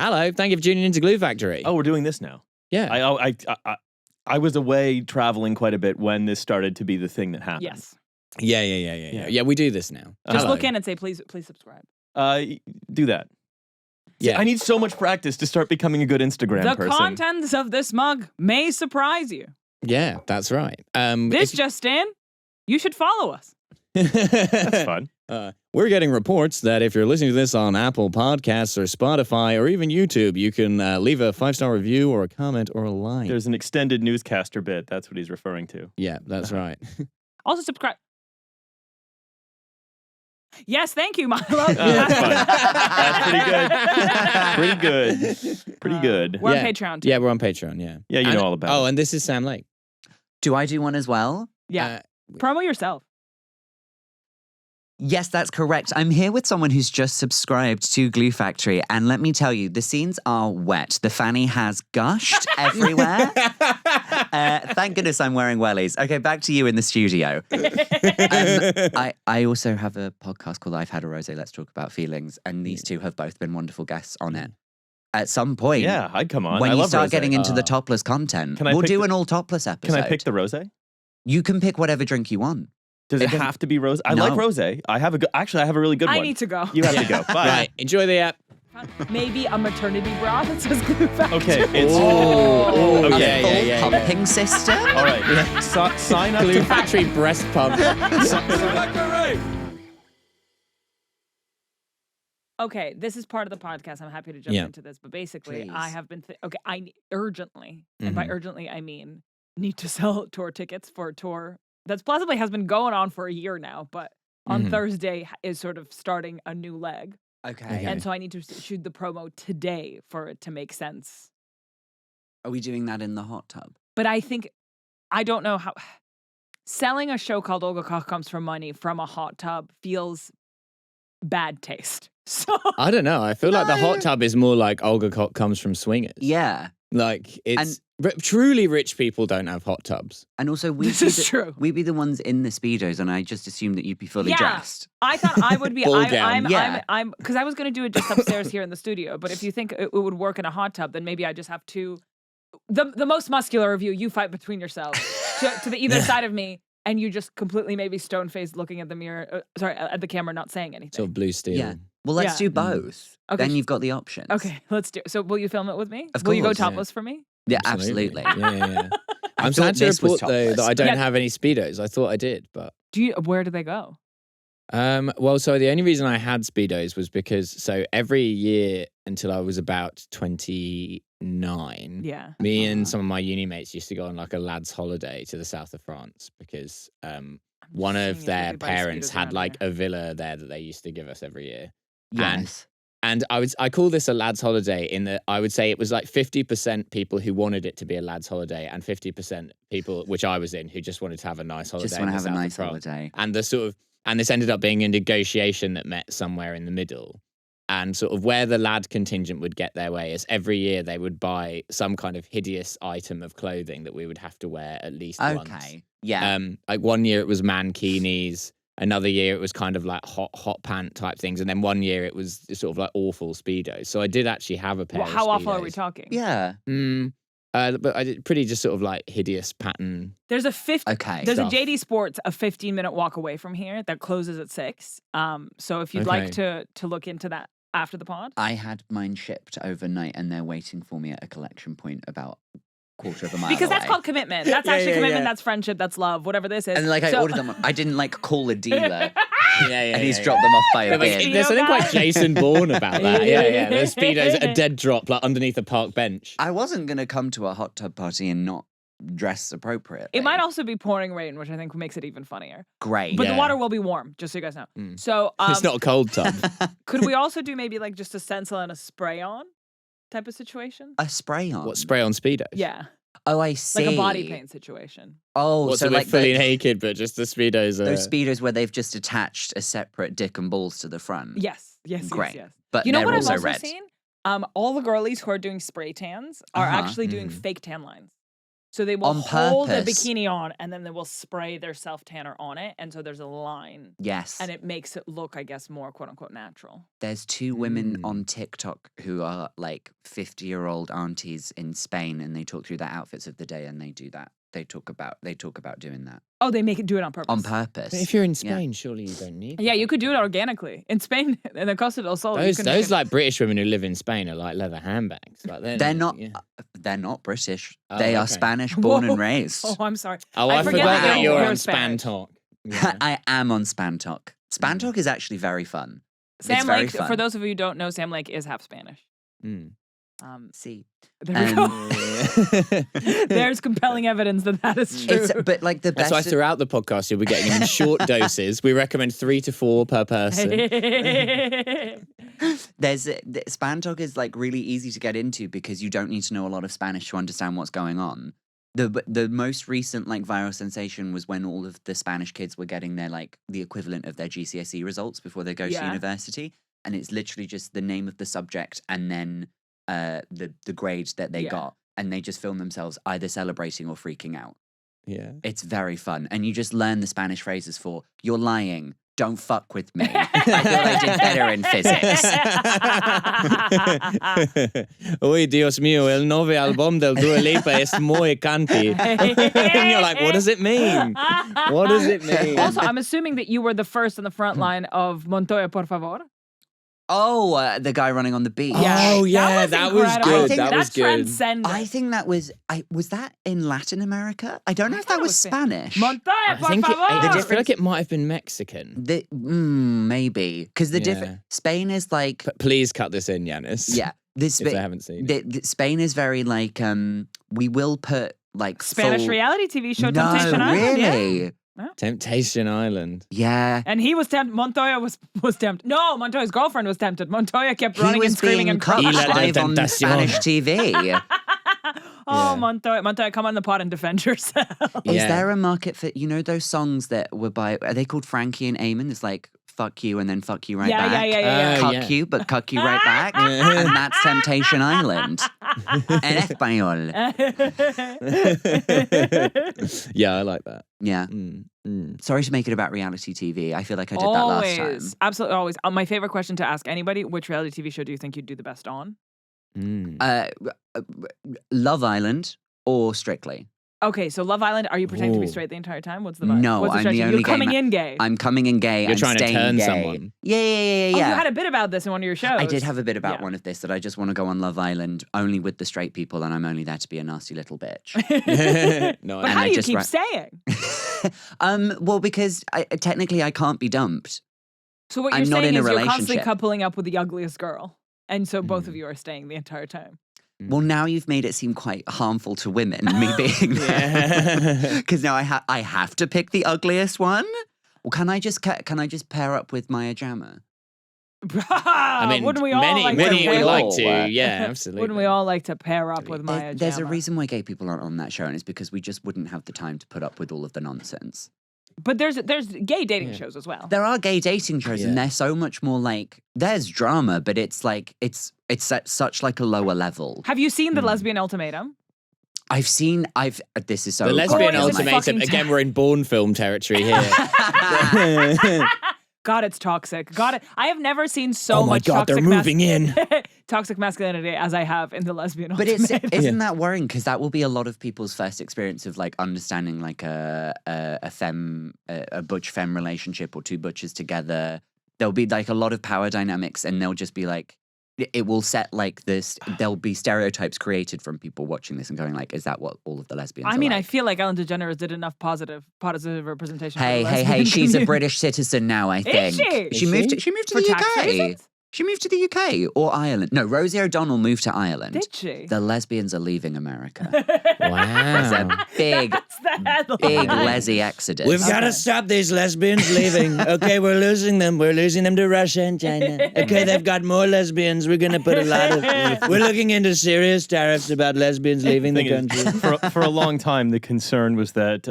Hello, thank you for tuning into Glue Factory. Oh, we're doing this now. Yeah. I was away traveling quite a bit when this started to be the thing that happened. Yes. Yeah. Yeah, we do this now. Just Hello. look in and say, please subscribe. Do that. Yeah. See, I need so much practice to start becoming a good Instagram The person. contents of this mug may surprise you. Yeah, that's right. This just in, you should follow us. That's fun. We're getting reports that if you're listening to this on Apple Podcasts or Spotify or even YouTube, you can leave a 5-star review or a comment or a like. There's an extended newscaster bit. That's what he's referring to. Yeah, that's right. Also subscribe. Yes, thank you, Milo. That's fun. That's pretty good. Pretty good. We're on Patreon, too. Yeah, we're on Patreon, yeah. Yeah, you know all about it. Oh, and this is Sam Lake. Do I do one as well? Yeah. Promo yourself. Yes, that's correct. I'm here with someone who's just subscribed to Glue Factory, and let me tell you, the scenes are wet. The fanny has gushed everywhere. Thank goodness I'm wearing wellies. Okay, back to you in the studio. I also have a podcast called I've Had a Rosé, Let's Talk About Feelings, and these two have both been wonderful guests on it. At some point, Yeah, I'd come on. when I you love start rosé. getting into the topless content, Can I we'll pick do the- an all topless episode. Can I pick the rosé? You can pick whatever drink you want. Does it have to be rosé? I No. like rosé. I have a really good one. I need to go. You have to go. Bye. Right, enjoy the app. Maybe a maternity bra that says Glue Factory. Okay, it's Oh, Okay. yeah, Full yeah, yeah. pumping system? all right. Sign up Glue to Factory breast pump. Okay, this is part of the podcast. I'm happy to jump Yeah. into this, but basically, Please. I have been I urgently, and by Mhm. urgently I mean need to sell tour tickets for a tour that's possibly has been going on for a year now, but on Mhm. Thursday is sort of starting a new leg, Okay. and so I need to shoot the promo today for it to make sense. Are we doing that in the hot tub? But I don't know how selling a show called Olga Koch Comes from Money from a hot tub feels bad taste. So I don't know. I feel like the hot tub is more like Olga Koch comes from swingers. Yeah. Like, it's... truly rich people don't have hot tubs. And also, This is true. we'd be the ones in the Speedos, and I just assumed that you'd be fully Yeah. dressed. I thought I would be. Ball gown. I'm because I was going to do it just upstairs here in the studio. But if you think it would work in a hot tub, then maybe I just have to. The most muscular of you fight between yourselves to the either side of me, and you just completely maybe stone faced looking at the mirror. At the camera, not saying anything. Sort of blue steel. Yeah. Well, let's Yeah. do both. Okay. Then you've got the options. Okay, let's do. So will you film it with me? Of Will you go course, yeah. topless for me? Yeah, absolutely. Yeah. I I'm thought sad to this was report, though, that topless. I don't Yeah. have any Speedos. I thought I did, but... Where do they go? Well, so the only reason I had Speedos was because, so every year until I was about 29, Yeah. me and some of my uni mates used to go on like a lad's holiday to the south of France because one seeing of if their we buy parents Speedos had around like here. a villa there that they used to give us every year. Yes. And I call this a lad's holiday in that I would say it was like 50% people who wanted it to be a lad's holiday and 50% people, which I was in, who just wanted to have a nice holiday. Just want in to the have a south of nice France. holiday. And this ended up being a negotiation that met somewhere in the middle. And sort of where the lad contingent would get their way is every year they would buy some kind of hideous item of clothing that we would have to wear at least once. Okay. Yeah. Like one year it was mankinis. Another year it was kind of like hot pant type things. And then one year it was sort of like awful Speedos. So I did actually have a pair of How awful are we Speedos. talking? Yeah. But I did pretty just sort of like hideous pattern. There's a Okay. There's Stuff. a JD Sports a 15-minute walk away from here that closes at 6. So if you'd like to look into that after the pod. I had mine shipped overnight, and they're waiting for me at a collection point about a quarter of a mile Because that's away. called commitment. That's Yeah, actually yeah, commitment. yeah. That's friendship. That's love. Whatever this is. And like I So- ordered them. I didn't like call a dealer, Yeah, and he's dropped them off by a bin. There's something quite guy. Jason Bourne about that. Yeah. The Speedos at a dead drop, like underneath a park bench. I wasn't gonna come to a hot tub party and not dress appropriately. It might also be pouring rain, which I think makes it even funnier. great. But Yeah. the water will be warm, just so you guys know. Mm. So It's not a cold tub. could we also do maybe like just a stencil and a spray on type of situation? a spray on. What, spray on Speedos? Yeah, Oh, I see. like a body paint situation. Oh, What's so so like fully naked, but just the Speedos are... those Speedos where they've just attached a separate dick and balls to the front. Yes, Great. yes. But You know they're what I've also also red. seen? All the girlies who are doing spray tans are Uh-huh. actually doing Mm. fake tan lines. So they will On hold a purpose. bikini on and then they will spray their self tanner on it. And so there's a line. Yes. And it makes it look, I guess, more quote unquote natural. There's two women on TikTok who are like 50-year-old aunties in Spain, and they talk through their outfits of the day, and they do that. They talk about doing that Oh, they do it on purpose. on purpose. But if you're in Spain, surely you don't need Yeah, that. you could do it organically. In Spain, in the Costa del Sol. Those like British women who live in Spain are like leather handbags. Like They're not. Yeah. They're not British. Oh, they are okay. Spanish born and raised. Oh, I'm sorry. Oh, I forgot that that you're on Spanish. Spantalk. Yeah. I am on Spantalk. Spantalk is actually very fun. It's Sam very Lake, fun. for those of you who don't know, Sam Lake is half Spanish. Mm. See, There we go. There's compelling evidence that is true. but like the That's best. why throughout the podcast you'll be getting them in short doses. We recommend 3 to 4 per person. Spantalk is like really easy to get into because you don't need to know a lot of Spanish to understand what's going on. The most recent like viral sensation was when all of the Spanish kids were getting their like the equivalent of their GCSE results before they go to university, and it's literally just the name of the subject and then the grade that they got, and they just film themselves either celebrating or freaking out. Yeah. It's very fun, and you just learn the Spanish phrases for "you're lying," "don't fuck with me." I thought I did better in physics. Uy, Dios mío, el nuevo álbum del Dua Lipa es muy canty. And you're like, what does it mean? What does it mean? Also, I'm assuming that you were the first on the front line of Montoya, por favor. Oh, the guy running on the beach. Oh, yeah, that was incredible. good. I think That was That's good. transcendent. I think that was that in Latin America? I don't know if that was Spanish. Montoya, I por think favor. I feel like it might have been Mexican. Maybe because the different Spain is like Please cut this in, Yanis. yeah. This If they haven't seen it. Spain is very like we will put like Spanish full, reality TV show no, Temptation Island. Yeah. really? Temptation Island. Yeah. And he was tempted. Montoya was tempted. No, Montoya's girlfriend was tempted. Montoya kept He running was and screaming being and cut crying. Isla de live on Tentación. Spanish TV. Oh, Yeah. Montoya, come on the pod and defend yourself. Is Yeah. there a market for those songs that were by? Are they called Frankie and Eamon? It's like fuck you and then fuck you right Yeah, back. yeah. Cuck yeah. you, but cuck you right back. And that's Temptation Island. En español. Yeah, I like that. Yeah. Sorry to make it about reality TV. I feel like I did that last time. Absolutely, always. My favorite question to ask anybody: which reality TV show do you think you'd do the best on? Love Island or Strictly? Okay, so Love Island. Are you pretending to be Ooh. straight the entire time? What's the vibe? No, What's the I'm the strategy? only You're coming gay in gay. I'm coming in gay. You're I'm trying to staying turn gay. someone. Yeah. Oh, you had a bit about this in one of your shows. I did have a bit about Yeah. one of this that I just want to go on Love Island only with the straight people, and I'm only there to be a nasty little bitch. No, But And how I do you just keep ra- staying? Well, because technically I can't be dumped. So what I'm you're not saying in a is you're constantly relationship. coupling up with the ugliest girl, and so both of you are staying the entire time. Well, now you've made it seem quite harmful to women, me being there. Yeah. Because now I have to pick the ugliest one. Well, can I just pair up with Maya Jama? I mean, wouldn't we all many like would to pair like up? to. Yeah, absolutely. Wouldn't we all like to pair up with Maya There's a Jama? reason why gay people aren't on that show, and it's because we just wouldn't have the time to put up with all of the nonsense. But there's gay dating shows as well. There are gay dating shows, and they're so much more like there's drama, but it's like it's at such like a lower level. Have you seen The Lesbian Ultimatum? This is so The Lesbian Glorious Ultimatum. fucking Again, we're in Bourne film territory here. God, it's toxic. God, I have never seen so Oh my much God, they're toxic moving in. toxic masculinity as I have in The Lesbian But Ultimatum. isn't that worrying? Because that will be a lot of people's first experience of like understanding like a butch femme relationship or two butches together. There'll be like a lot of power dynamics, and they'll just be like, it will set like this. There'll be stereotypes created from people watching this and going like, is that what all of the lesbians? I are mean, like? I feel like Ellen DeGeneres did enough positive representation. for Hey, the hey, lesbian hey! She's a community. British citizen now. I think Is she? moved. Is she? She moved to For the tax UK. reasons? She moved to the UK or Ireland. No, Rosie O'Donnell moved to Ireland. Did she? The lesbians are leaving America. Wow. It's a big That's the headline. Big Leslie exodus. We've got to stop these lesbians leaving. Okay, we're losing them. We're losing them to Russia and China. Okay, they've got more lesbians. We're going to put a lot of... We're looking into serious tariffs about lesbians leaving the Thing country. is, for a long time, the concern was that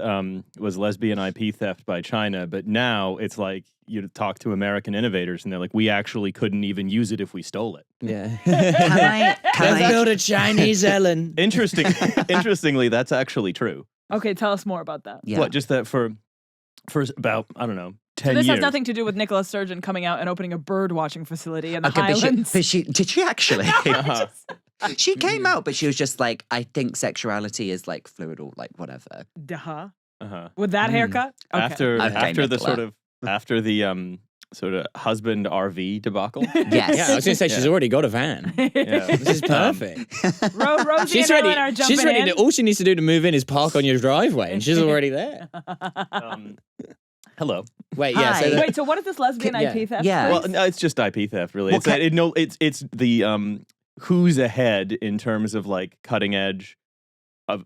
was lesbian IP theft by China, but now it's like you talk to American innovators and they're like, we actually couldn't even use it if we stole it. Yeah. Can Let's I build a Chinese Ellen. Interestingly, that's actually true. Okay, tell us more about that. Yeah. What, just that for about, I don't know, 10 This years. has nothing to do with Nicola Sturgeon coming out and opening a bird watching facility in the Okay, Highlands. but did she actually? Uh-huh. She came out, but she was just like, I think sexuality is like fluid or like whatever. Duh. Uh-huh. With that haircut? Okay. After Okay, the Nicola. after the sort of husband RV debacle. Yes. Yeah, I was going to say, she's already got a van. Yeah. This is perfect. Rosie She's and ready. Ellen are jumping She's ready. in. All she needs to do to move in is park on your driveway, and she's already there. Hello. Wait, yeah. So Hi. the- Wait, so what is this lesbian Yeah. IP theft? Yeah. please? Well, no, it's just IP theft, really. Well, It's that it's the who's ahead in terms of like cutting edge of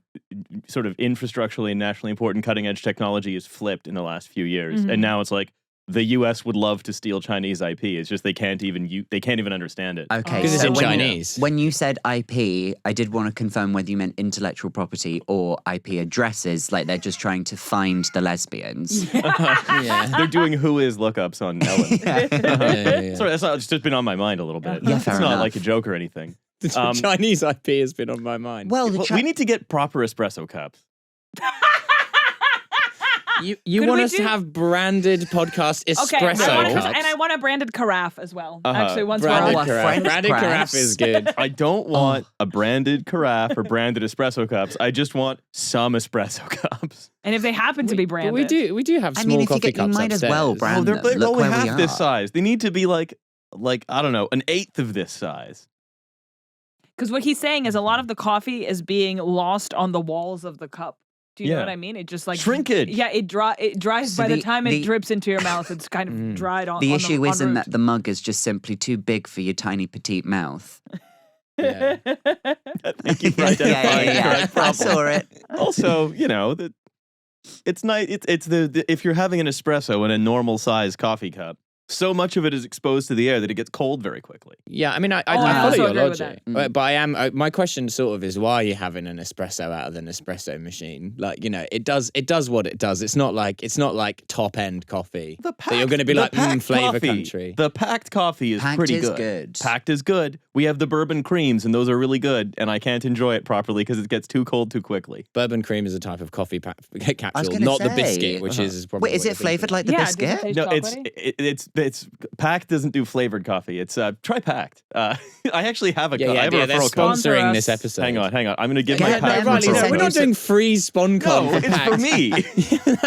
sort of infrastructurally and nationally important cutting edge technology is flipped in the last few years, Mhm. and now it's like the U.S. would love to steal Chinese IP. It's just they can't even understand it. Okay, Because it's so in when- Chinese. When you said IP, I did want to confirm whether you meant intellectual property or IP addresses, like they're just trying to find the lesbians. yeah. They're doing who is lookups on Ellen. Yeah. Sorry, it's just been on my mind a little bit. Yeah, It's fair not enough. like a joke or anything. The Chinese IP has been on my mind. Well, Well, we need to get proper espresso cups. you Could want we us to do- have branded podcast Okay, espresso I want cups? and I want a branded carafe as well. Uh-huh. Actually, once branded we're Oh, on. a carafe. French Branded press. carafe is good. I don't want a branded carafe or branded espresso cups. I just want some espresso cups. And if they happen to be branded. But we do have I small mean, if you coffee get, you cups might as well upstairs. brand they're them. Look only where we half this are. size. They need to be like I don't know, an eighth of this size. Because what he's saying is a lot of the coffee is being lost on the walls of the cup. Do you know Yeah. what I mean? It just like Shrinkage. Yeah, it dries So by the the- time it the- drips into your mouth. It's kind of dried on. The on issue on isn't route. that the mug is just simply too big for your tiny petite mouth. Yeah. Thank you for Yeah, identifying the correct I problem. saw it. Also, it's nice. It's the if you're having an espresso in a normal size coffee cup, so much of it is exposed to the air that it gets cold very quickly. Yeah, I mean, I I follow also your agree with logic, that. but I am. My question sort of is, why are you having an espresso out of an espresso machine? Like, it does what it does. It's not like top end coffee that you're going to be like, flavor country. The packed coffee is Packed pretty is good. good. Packed is good. We have the bourbon creams, and those are really good. And I can't enjoy it properly because it gets too cold too quickly. Bourbon cream is a type of coffee capsule, gonna not the say, biscuit, which is probably. Wait, is what it flavored like the Yeah, does it biscuit? taste No, chocolatey? it's Packed doesn't do flavored coffee. It's try Packed. I actually have a Yeah, I have a they're referral code. Sponsor sponsoring us. this episode. Hang on. I'm going to give Yeah, my no, Packed Riley, referral no, We're not code. doing free SponCon No, for it's Pact. for me.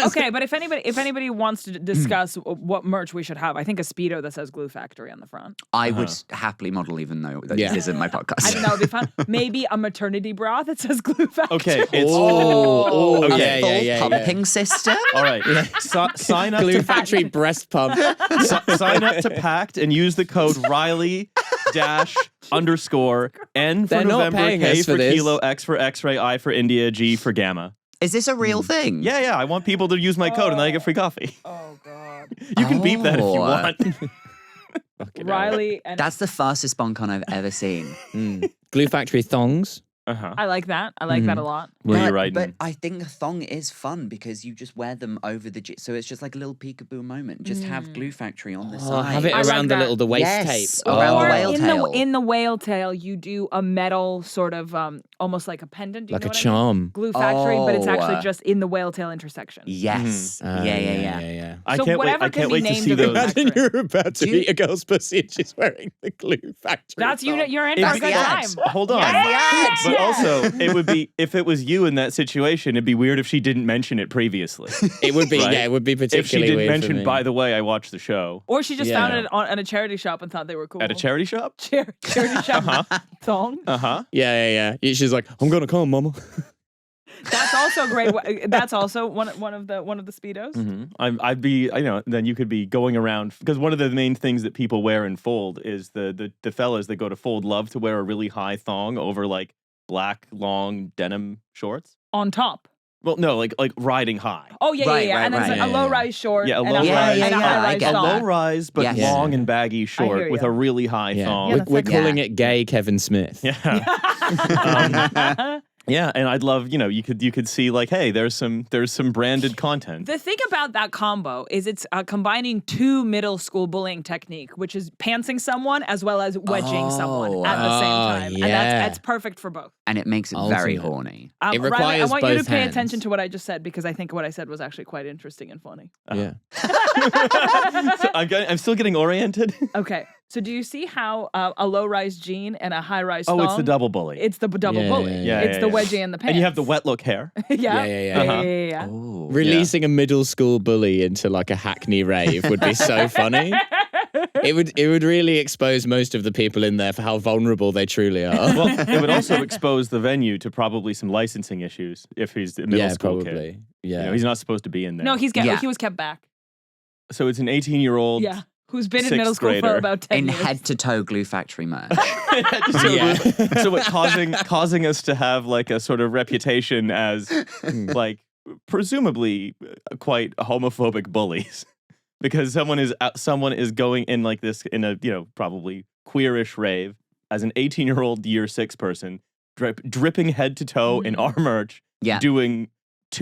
Okay, but if anybody wants to discuss what merch we should have, I think a Speedo that says Glue Factory on the front. I would happily model, even though Yeah. this isn't my podcast. I think that would be fun. Maybe a maternity bra that says Glue Factory. Okay, it's Oh, Okay. A yeah, full yeah, yeah, pumping system? all right. Sign up Glue to Factory breast pump. sign up to Pact and use the code Riley _ N for They're not November, paying K us for for this. kilo, X for X-ray, I for India, G for gamma. Is this a real thing? Yeah. I want people to use my code and then I get free coffee. Oh God. You can beep that if you Oh. want. Riley and That's the fastest SponCon I've ever seen. Glue Factory thongs. Uh-huh. I like that. I like that a lot. Where you But- writing? But I think a thong is fun because you just wear them over the... So it's just like a little peekaboo moment. Just have Glue Factory on the Oh, side. have it I like around that. the waist Yes, tape. around the Or whale in tail. in the whale tail, you do a metal sort of almost like a pendant. Do you Like know a what I mean? charm. Glue Factory, but it's Oh. actually just in the whale tail intersection. Yes. Ah, Yeah. I So can't wait. whatever I can can't be wait to named see a those. Glue Factory. Imagine you're about to Do you- eat a girl's pussy and she's wearing the Glue Factory. That's thong. you're in It's for a good the time. ads. Hold on. Yes! But also, it would be if it was you in that situation, it'd be weird if she didn't mention it previously. It would be, Right? yeah, it would be if she particularly didn't weird for mention, me. by the way, I watched the show Or she just Yeah. found it at a charity shop and thought they were cool. at a charity shop. Charity shop thong. Uh-huh. Yeah. She's like, I'm gonna come, mama. That's also great. That's also one of the speedos. I'd be, then you could be going around because one of the main things that people wear in Fold is the fellas that go to Fold love to wear a really high thong over like black long denim shorts. On top. Well, no, like riding high. Oh yeah, Right, yeah, right, and then right. a low rise short, Yeah, a and low a high, rise. and a Yeah, high I rise get A thong. low rise, but Yes. long and baggy hear short with ya. a really high thong. that's We're like- calling Yeah. it gay Kevin Smith. Yeah. Yeah, and I'd love, you could see like, hey, there's some branded content. The thing about that combo is it's combining two middle school bullying technique, which is pantsing someone as well as wedging someone at the same time, and yeah. that's perfect for both. And it makes it very Ultimate. horny. It Riley, I requires want you to both pay hands. attention to what I just said because I think what I said was actually quite interesting and funny. Yeah. So I'm still getting oriented. Okay, so do you see how a low rise jean and a high rise Oh, thong? it's the double bully. It's the double Yeah, bully. yeah, It's yeah, the yeah. wedgie and the pants. And you have the wet look hair. yeah. Yeah. Yeah. Oh. Releasing a middle school bully into like a Hackney rave would be so funny. It would really expose most of the people in there for how vulnerable they truly are. Well, it would also expose the venue to probably some licensing issues if he's a middle yeah, school probably. kid. Yeah. He's not supposed to be in there. No, he Yeah. was kept back. So it's an 18-year-old. Yeah. Who's been in sixth middle school for grader. about 10 In years. head-to-toe glue factory merch. Yeah. So it causing us to have like a sort of reputation as like presumably quite homophobic bullies because someone is going in like this in a probably queerish rave as an 18-year-old year 6 person dripping head to toe in our merch Yeah. doing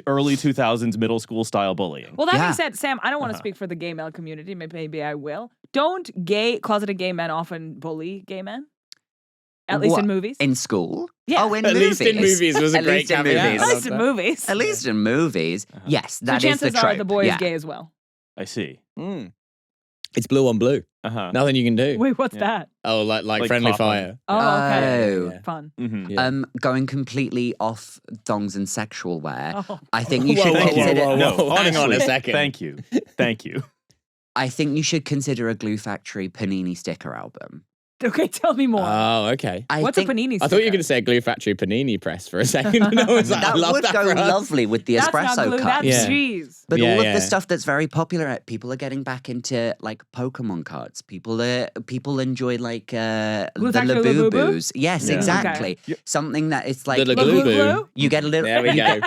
early 2000s middle school style bullying. Well, that Yeah. being said, Sam, I don't want to speak for the gay male community. Maybe I will. Don't closeted gay men often bully gay men? At least What? in movies? In school? Yeah. Oh, in At movies. least in movies was a At great least in caveat. movies. I At love least in that. movies. At least in movies. Yes, So that is the chances trope. are the boy yeah. is gay as well. I see. It's blue on blue. Uh-huh. Nothing you can do. Wait, what's Yeah. that? Oh, like Like friendly coupling. fire. Oh, okay. Oh. Yeah. Fun. Mhm. Yeah. Going completely off thongs and sexual wear. Oh. I think you should Whoa, whoa, consider. whoa, No, whoa. Hang on a honestly, second. Thank you. I think you should consider a Glue Factory Panini sticker album. Okay, tell me more. Oh, okay. What's think a panini sticker? I thought you were going to say a Glue Factory panini press for a second. And I was like, I that love would that go for us. lovely with the That's espresso not glue, cup. that's Yeah. cheese. But Yeah, all of yeah. the stuff that's very popular, people are getting back into like Pokemon cards. People enjoy like the Glue Factory Labubu? Labubus. Yes, Yeah. exactly. Okay. Something that it's like The Glue Glue glue? you get a little. There we go.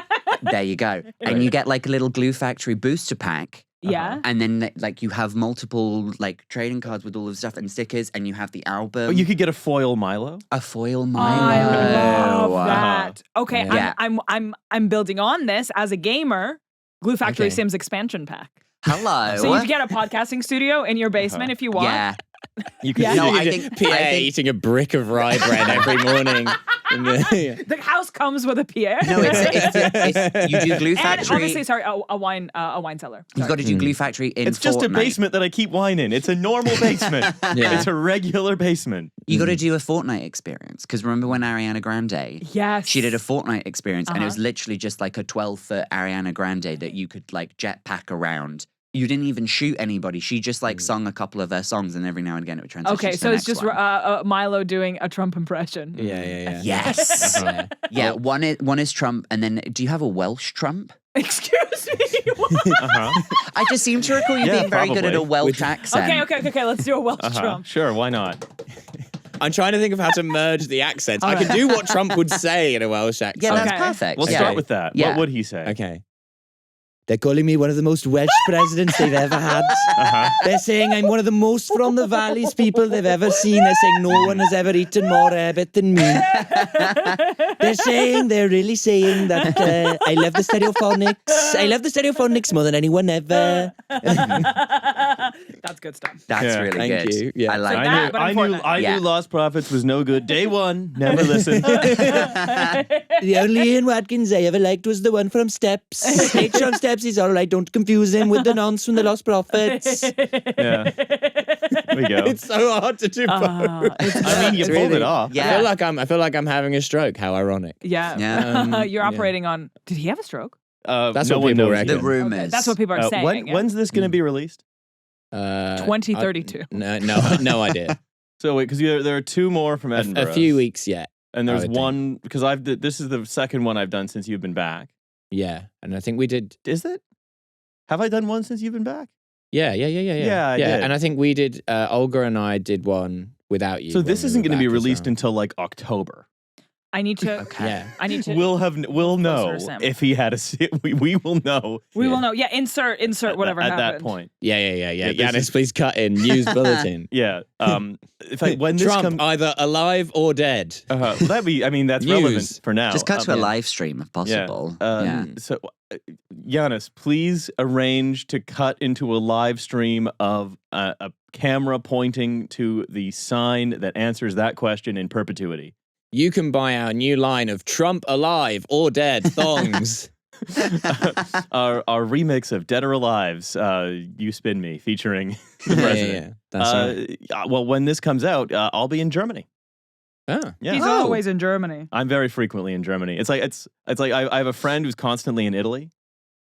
There you go. And you get like a little Glue Factory booster pack. Yeah. And then like you have multiple like trading cards with all of the stuff and stickers, and you have the album. Oh, you could get a foil Milo. a foil I Milo. love that. Okay, Yeah. I'm building on this as a gamer. Glue Factory Okay. Sims expansion pack. Hello. So you get a podcasting studio in your basement if you want. Yeah. You could Yeah. No, you I could- think Pierre eating a brick of rye bread every morning. The house comes with a Pierre. No, it's you do Glue and Factory. obviously, sorry, a wine cellar. You've got to do Glue Factory in it's just a Fortnite. basement that I keep wine in. It's a normal basement. Yeah. It's a regular basement. You got to do a Fortnite experience because remember when Ariana Grande, Yes. she did a Fortnite experience and it was Uh-huh. literally just like a 12-foot Ariana Grande that you could like jetpack around. You didn't even shoot anybody. She just like sung a couple of her songs and every now and again it would transition. Okay, to so the it's next just one. Milo doing a Trump impression. Yeah. Yes. Yeah. Yeah, one is Trump, and then do you have a Welsh Trump? Excuse me. What? I just seem to recall you Yeah, being very good at a probably. Welsh accent. Okay. Let's do a Welsh Trump. Sure, why not? I'm trying to think of how to merge the accents. I can do what Trump would say in a Welsh accent. Yeah, that's Okay. perfect. We'll yeah. start with that. Yeah. What would he say? Okay. They're calling me one of the most Welsh presidents they've ever had. They're saying I'm one of the most from the valleys people they've ever seen. They're saying no one has ever eaten more rabbit than me. They're really saying that I love the stereophonics. I love the stereophonics more than anyone ever. That's good stuff. That's Yeah. really Thank good. you. Yeah. I like So I that, knew, but I knew, important. I Yeah. knew Lost Prophets was no good. Day one, never listened. The only Ian Watkins I ever liked was the one from Steps. H from Steps is all right. Don't confuse him with the nonce from the Lost Prophets. Yeah. There we go. It's so hard to do both. I mean, you It's pulled really- it off. Yeah. I feel like I'm having a stroke. How ironic. Yeah. Yeah. You're yeah. operating on. Did he have a stroke? That's no what one people knows reckon. The rumors. Okay, that's what people are saying. When, yeah. when's this going to be released? 2032. No idea. So wait, because there are two more from Edinburgh. A few weeks yet. And there's I would one because this is the second one I've done since you've been back. Yeah, and I think we did. Is it? Have I done one since you've been back? Yeah. Yeah, I did. And I think we did. Olga and I did one without you. So when this we isn't were going to be back as released well. until like October. I need to. Okay. Yeah. I need to. We'll know Closer, Sam. if he had a. We will know. We will know. Yeah, insert whatever at happened. that point. Yeah. this Giannis, is- please cut in. News bulletin. Yeah. In fact, when this Trump comes, either alive or dead. that'd be. I mean, that's News. relevant for now. Just cut to a yeah. live stream if possible. Yeah. So, Giannis, please arrange to cut into a live stream of a camera pointing to the sign that answers that question in perpetuity. You can buy our new line of Trump alive or dead thongs. our remix of Dead or Alive's You Spin Me, featuring the president. That's right. Well, when this comes out, I'll be in Germany. Oh. Yeah. He's always in Germany. I'm very frequently in Germany. It's like I have a friend who's constantly in Italy.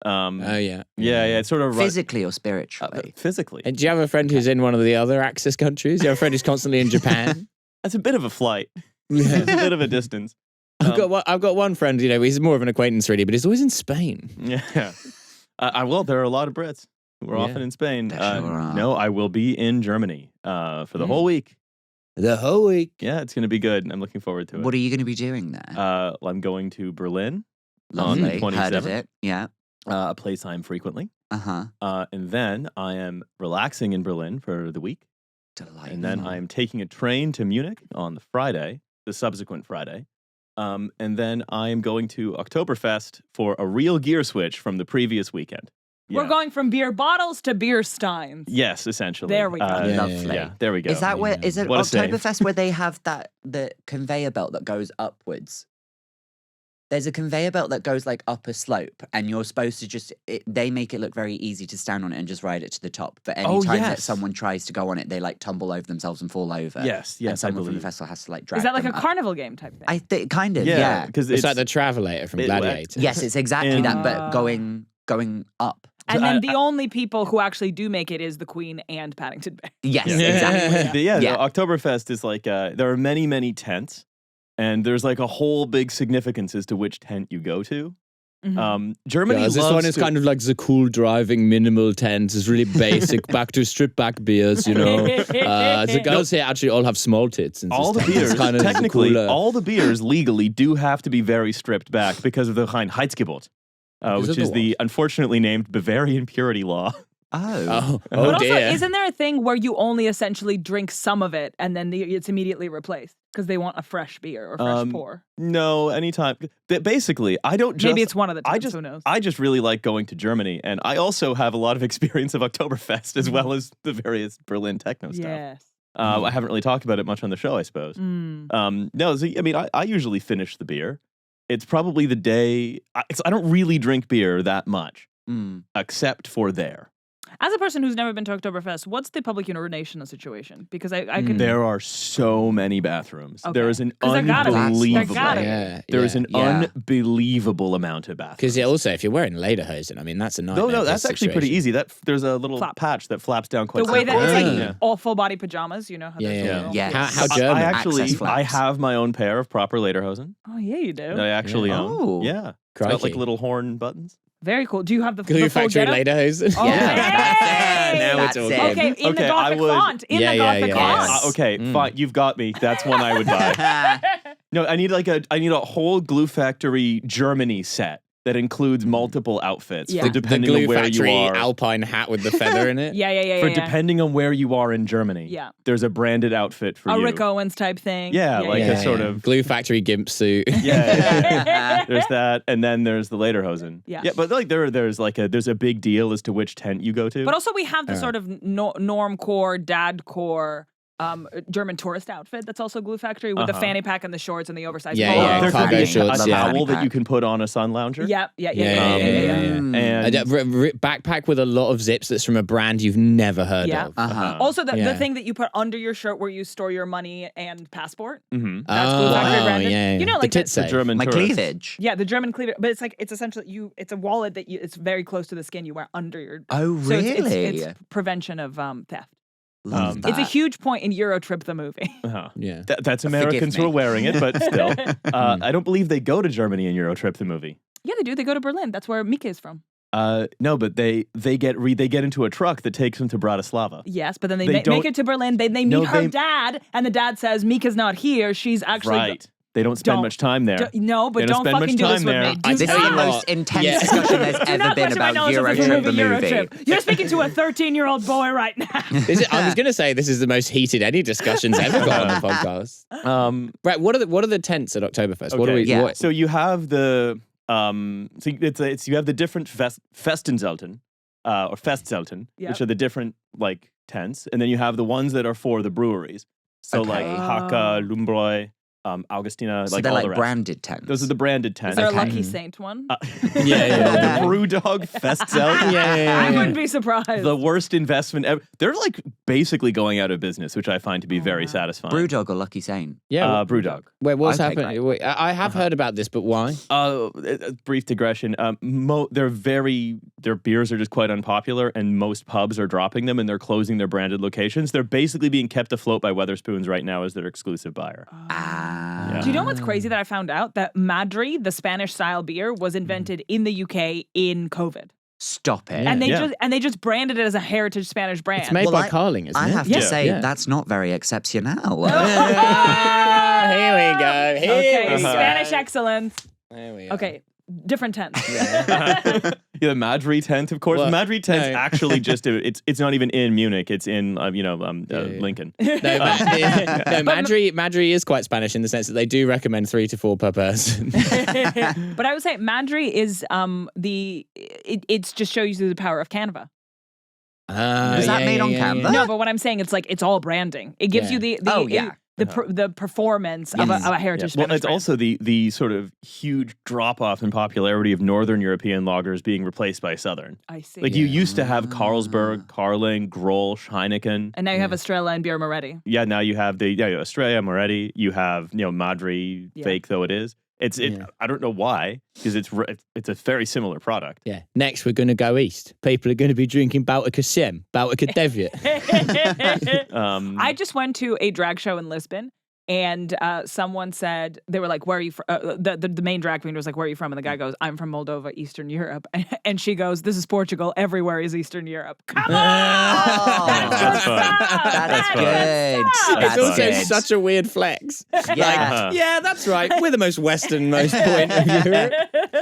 Oh, yeah. Yeah. It's sort of Physically or spiritually? physically. And do you have a friend who's in one of the other Axis countries? Do you have a friend who's constantly in Japan? That's a bit of a flight. It's a bit of a distance. I've got one friend, he's more of an acquaintance really, but he's always in Spain. Yeah. Well, there are a lot of Brits who are Yeah. often in Spain. There sure are. No, I will be in Germany for the whole week. The whole week. Yeah, it's going to be good. I'm looking forward to it. What are you going to be doing there? I'm going to Berlin, on the Lovely. Heard of 27th. it. Yeah. A place I'm frequently. Uh-huh. And then I am relaxing in Berlin for the week. Delightful. And then I am taking a train to Munich on the Friday, the subsequent Friday. And then I am going to Oktoberfest for a real gear switch from the previous weekend. We're Yeah. going from beer bottles to beer steins. Yes, essentially. There we go. Lovely. Yeah, there we go. Is that where, is it What a save. Oktoberfest where they have the conveyor belt that goes upwards? There's a conveyor belt that goes like up a slope, and you're supposed to they make it look very easy to stand on it and just ride it to the top. But any time that yes. someone tries to go on it, they like tumble over themselves and fall over. Yes, And I someone from the believe. festival has to like drag Is that like them a up. carnival game type thing? I think kind of, yeah. because It's like the Travelator from it- Gladiator. Yes, it's exactly And- that, but going up. and then I- the only people who actually do make it is the Queen and Paddington Bear. Yes, Yeah. exactly. Yeah, Yeah. the Oktoberfest is like there are many, many tents, and there's like a whole big significance as to which tent you go to. Mhm. Germany Yeah, loves this one is to, kind of like the cool driving minimal tent. It's really basic, back to stripped back beers, The girls here actually all have small tits. In all the this tent. It's beers. kind of Technically, cooler. all the beers legally do have to be very stripped back because of the Reinheitsgebot, Because which of is the the unfortunately named Bavarian purity law. Oh. But Oh also, dear. isn't there a thing where you only essentially drink some of it and then it's immediately replaced because they want a fresh beer or fresh pour? No, anytime. Basically, I don't just. Maybe it's one of the times. I just, Who knows? I just really like going to Germany, and I also have a lot of experience of Oktoberfest as well as the various Berlin techno stuff. Yes. I haven't really talked about it much on the show, I suppose. No, so, I mean, I usually finish the beer. It's probably the day. I don't really drink beer that much, except for there. As a person who's never been to Oktoberfest, what's the public urination situation? Because I can. There are so many bathrooms. Okay. There is an 'Cause there gotta be. unbelievable. There gotta be. Yeah, There is an Yeah. unbelievable amount of bathrooms. Because also, if you're wearing lederhosen, I mean, that's a nightmare. No, that's actually pretty easy. There's a little Flap. patch that flaps down quite the way that it's simply. like Yeah. all full body pajamas, you know? How there's a Yeah. little- Yes. How German. I actually, Access flaps. I have my own pair of proper lederhosen Oh, yeah, you do. that I actually Yeah. own. Oh. Yeah, it's got like Crikey. little horn buttons. Very cool. Do you have the Glue full factory getup? lederhosen. Oh, Yeah. Now we're That's talking. it. Okay, in the Okay, I Gothic would- font. In Yeah, the yeah, Gothic yeah. font. Yes. Okay, Mm. fine, you've got me. That's one I would buy. No, I need a whole Glue Factory Germany set that includes multiple outfits Yeah. for The depending Glue on where factory you are. alpine hat with the feather in it. Yeah. For depending on where you are in Germany, Yeah. there's a branded outfit for A you. Rick Owens type thing. Yeah, like a sort of- Glue factory gimp suit. Yeah. There's that, and then there's the lederhosen. Yeah. But like there's a big deal as to which tent you go to. But also we have the sort of norm core, dad core German tourist outfit that's also Glue Factory with the fanny pack and the shorts and the oversized Yeah, polo. yeah, there cargo could be shorts, a yeah. towel that Fanny you can put on a sun lounger. Yeah. And Backpack with a lot of zips that's from a brand you've never heard Yeah. of. Uh-huh. Also, the Yeah. thing that you put under your shirt where you store your money and passport. Mhm. That's Glue Factory Oh, branded. yeah. You know, like the tit the safe. German My tourists. cleavage. Yeah, the German cleaver, but it's essentially it's a wallet that it's very close to the skin you wear under your. Oh, So really? it's prevention of theft. Love It's It's a that. huge point in Eurotrip the movie. Uh-huh. Yeah. That's Forgive Americans who me. are wearing it, but still. I don't believe they go to Germany in Eurotrip the movie. Yeah, they do. They go to Berlin. That's where Mika is from. No, but they get into a truck that takes them to Bratislava. Yes, but then they They make don't- it to Berlin. They meet No, her they- dad, and the dad says Mika's not here. She's actually Right. They don't spend Don't. much time there. No, but They don't don't spend fucking much do this time with there. me. I Do This is tell the you not- most what, intense yeah. discussion there's do ever not been question my about knowledge of Eurotrip the movie. Eurotrip. You're speaking to a 13-year-old boy right now. I was going to say this is the most heated any discussions ever got on the podcast. Brett, what are the tents at Oktoberfest? What do we? Yeah. What, So you have the you have the different Festenzelten or Festzelten, Yep. which are the different like tents, and then you have the ones that are for the breweries. So like Okay. Haka, Lumbroy, Augustina, So like they're all like the rest. branded tents. Those are the branded tents. Is there a Okay. Lucky Saint one? Yeah. The Brewdog Festzelten. I wouldn't be surprised. The worst investment ever. They're like basically going out of business, which I find to be very satisfying. Brewdog or Lucky Saint? yeah. Brewdog. Wait, what's Okay, happening? Wait, I have heard about this, but why? Brief digression. Their beers are just quite unpopular, and most pubs are dropping them, and they're closing their branded locations. They're basically being kept afloat by Weatherspoons right now as their exclusive buyer. Do you know what's crazy that I found out? That Madri, the Spanish style beer, was invented in the UK in COVID. Stop it. And Yeah. they just branded it as a heritage Spanish brand. It's made Well, by Carling, isn't I it? have to Yeah. say, Yeah. that's not very exceptional. Here we go. Here Okay, we go. Spanish excellence. There we go. Okay, different tense. The Madri tent, of course. Well, Madri tent's no. actually just it's not even in Munich. It's in Lincoln. No, Madri is quite Spanish in the sense that they do recommend 3 to 4 per person. But I would say Madri is it just shows you the power of Canva. Is that made on Canva? No, but what I'm saying, it's like it's all branding. It gives Yeah. you Oh, yeah. the performance of Yes. a heritage Well, Spanish it's brand. also the sort of huge drop off in popularity of Northern European lagers being replaced by Southern. I see. Like you used to have Carlsberg, Carling, Grolsch, Heineken. And now you have Estrella and Beer Moretti. Yeah, now you have Estrella, Moretti. You have Madri, Yeah. fake though it is. I don't know why, because it's a very similar product. Yeah. Next, we're going to go east. People are going to be drinking Baltica Sim, Baltica Deviat. I just went to a drag show in Lisbon, and someone said, they were like, "Where are you from?" The main drag queen was like, "Where are you from?" And the guy goes, "I'm from Moldova, Eastern Europe." And she goes, "This is Portugal. Everywhere is Eastern Europe." Come on, That's fun. That's fun. good. It's That's also good. such a weird flex. Yeah. Yeah, that's right. We're the most westernmost point of Europe.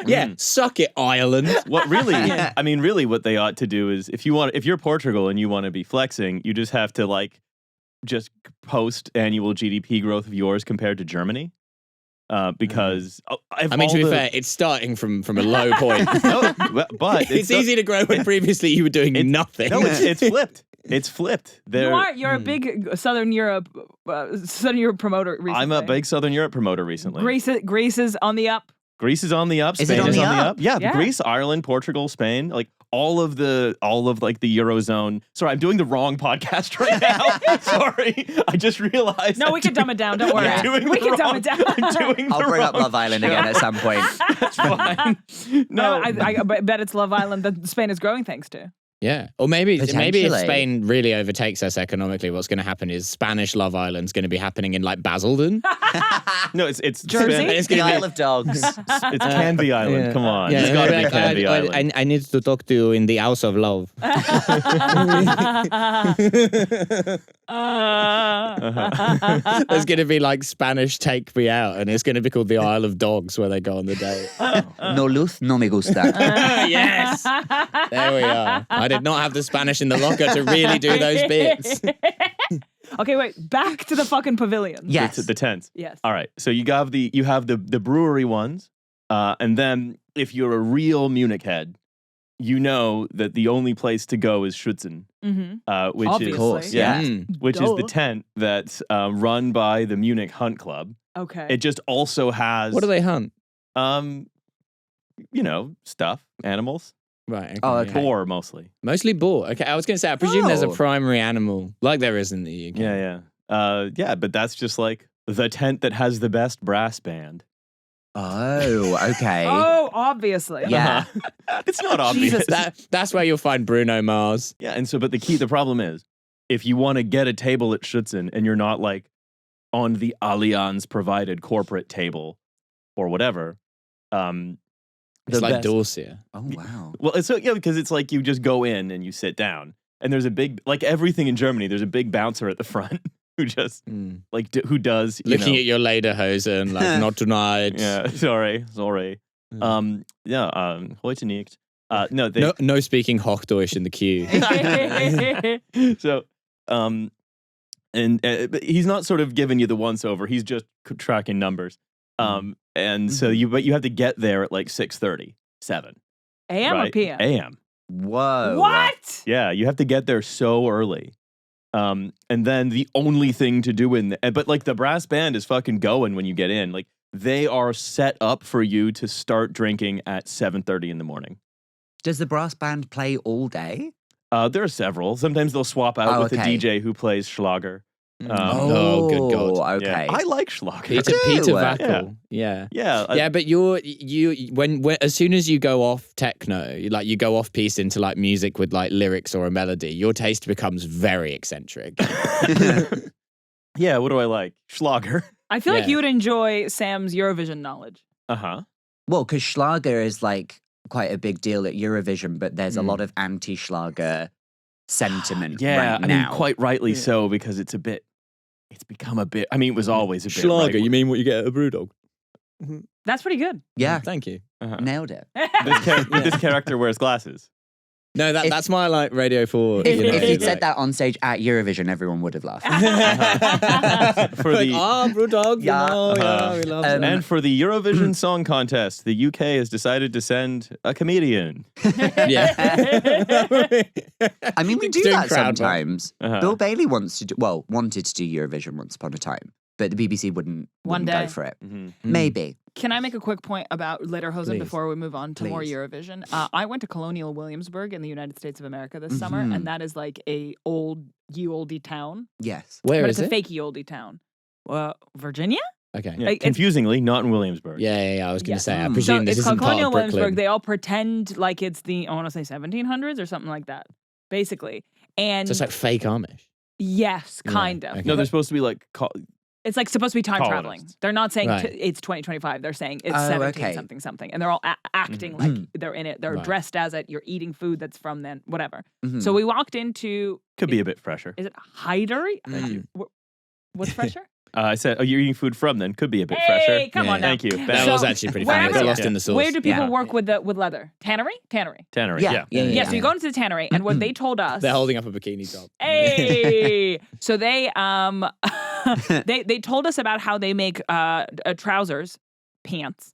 Yeah, suck it, Ireland. What really, I mean, really what they ought to do is if you're Portugal and you want to be flexing, you just have to just post annual GDP growth of yours compared to Germany. Because I mean, to be fair, it's starting from a low point. no, but It's easy to grow when previously you were doing nothing. No, it's flipped. It's flipped. you're a big Southern Europe promoter recently. I'm a big Southern Europe promoter recently. Greece is on the up. Greece is on the up. Is Spain it on is the on the up? up. Yeah, Yeah. Greece, Ireland, Portugal, Spain, like all of the Eurozone. Sorry, I'm doing the wrong podcast right now. Sorry, I just realized. No, we can dumb it down. Don't worry. I'm doing We the can dumb wrong- it down. I'm doing I'll the bring up wrong Love Island again at some point. It's fine. No, I bet it's Love Island that Spain is growing thanks to. Yeah, or maybe if Potentially. Spain really overtakes us economically, what's going to happen is Spanish Love Island's going to be happening in like Basildon. no, it's Jersey? Spain- It's The gonna be- Isle of Dogs. It's Canvey Island. Yeah. Come on, Yeah, it's got to maybe be Canvey Island. I need to talk to you in the House of Love. There's going to be like Spanish Take Me Out, and it's going to be called the Isle of Dogs where they go on the date. No luz, no me gusta. Yes, there we are. I did not have the Spanish in the locker to really do those bits. Okay, wait. Back to the fucking pavilion. Yes. The tents. Yes. All right. So you have the brewery ones, and then if you're a real Munich head, you know that the only place to go is Schützen, Mm-hmm. which Obviously. is course, yeah, which is the Duh. tent that's run by the Munich Hunt Club. Okay. It just also has What do they hunt? stuff, animals, Right. Okay, Oh, yeah. okay. boar mostly. Mostly boar. Okay, I was going to say, I presume there's a Oh. primary animal like there is in the UK. Yeah. But that's just like the tent that has the best brass band. Oh, okay. Oh, obviously. Yeah. It's not obvious. Jesus, That's where you'll find Bruno Mars. Yeah, and so but the problem is if you want to get a table at Schützen and you're not like on the Allianz provided corporate table or whatever, It's the like best- Dorsia. Oh, wow. Well, it's so because it's like you just go in and you sit down, and there's a big like everything in Germany. There's a big bouncer at the front who just like who does looking at your lederhosen like not tonight. Yeah, sorry. Heute nicht. No speaking Hochdeutsch in the queue. So, but he's not sort of giving you the once over. He's just tracking numbers. And so you have to get there at like 6:30, 7 AM or PM? AM. Whoa. What? Yeah, you have to get there so early. And then the only thing to do but like the brass band is fucking going when you get in. Like they are set up for you to start drinking at 7:30 in the morning. Does the brass band play all day? There are several. Sometimes they'll swap out with a DJ who plays Schlager. Good God. Okay. Yeah. I like Schlager. Peter Vackel. Yeah. But when as soon as you go off techno, you go off piece into like music with like lyrics or a melody, your taste becomes very eccentric. Yeah, what do I like? Schlager. I feel like you would enjoy Sam's Eurovision knowledge. Well, because Schlager is like quite a big deal at Eurovision, but there's a lot of anti-Schlager sentiment right now. I mean, quite rightly so, because it's become a bit, I mean, it was always a bit. Schlager, right? you mean what you get at a Brewdog? That's pretty good. Yeah. Thank you. Nailed it. This character wears glasses. No, that's my like Radio 4. If you'd said that on stage at Eurovision, everyone would have laughed. For the Brewdog, we love it. And for the Eurovision Song Contest, the UK has decided to send a comedian. Yeah. I mean, we do Doing that crowd work. sometimes. Bill Bailey wanted to do Eurovision once upon a time, but the BBC wouldn't One go day. for it. Maybe. Can I make a quick point about Lederhosen Please. before we move on to more Please. Eurovision? I went to Colonial Williamsburg in the United States of America this summer, and that is like a ye olde town. Yes. Where But is it's a it? fakey oldie town. Virginia? Okay. Yeah, It's- confusingly, not in Williamsburg. Yeah. I was going to say, I So presume this it's isn't called part Colonial of Williamsburg. Brooklyn. They all pretend like it's the, I want to say 1700s or something like that, basically. And So it's like fake Amish. yes, kind of. okay. No, they're supposed to be like, It's like supposed to be time traveling. Colonists. They're not saying Right. it's 2025. They're saying it's Oh, 17 okay. something. And they're all acting like they're in it. They're Right. dressed as it. You're eating food that's from then, whatever. Mhm. So we walked into, could be a bit fresher. is it Hydery? What's fresher? I said, you're eating food from then. Could be a bit Hey, fresher. come on now. Thank you. That So, was actually pretty funny. I got wherever- lost in the sauce. Where do people Yeah. work with leather? Tannery? Tannery. Yeah. Yeah, so you go into the tannery, and what they told us. They're holding up a bikini top. Hey, so they they told us about how they make trousers, pants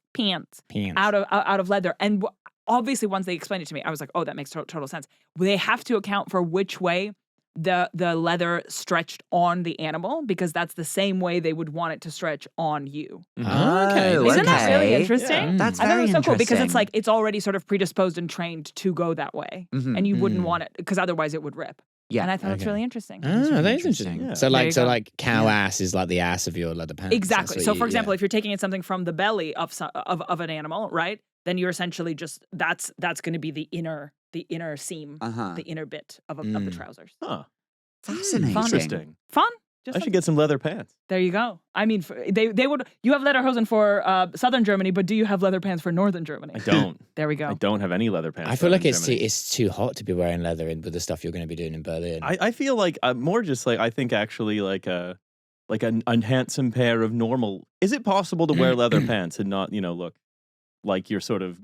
out of leather, and obviously once they explained it to me, I was like, oh, that makes total sense. They have to account for which way the leather stretched on the animal, because that's the same way they would want it to stretch on you. Okay. Oh, Isn't that really okay. interesting? That's I thought it very was so cool because it's interesting. like it's already sort of predisposed and trained to go that way, and you wouldn't want it because otherwise it would rip. Yeah. And I thought it's Okay. really interesting. Ah, that is interesting. interesting. Yeah. So There you go. cow ass is like the ass of your leather pants. Exactly. That's So, what for example, yeah. if you're taking in something from the belly of an animal, right? Then you're essentially just that's going to be the inner seam, the inner bit of the trousers. Huh. Fascinating. Interesting. Fun. Just I should get some leather pants. There you go. I mean, they would. You have lederhosen for southern Germany, but do you have leather pants for northern Germany? I don't. There we go. I don't have any leather pants. I feel like in it's Germany. too hot to be wearing leather with the stuff you're going to be doing in Berlin. I feel like more just like I think actually like an unhandsome pair of normal. Is it possible to wear leather pants and not look like you're sort of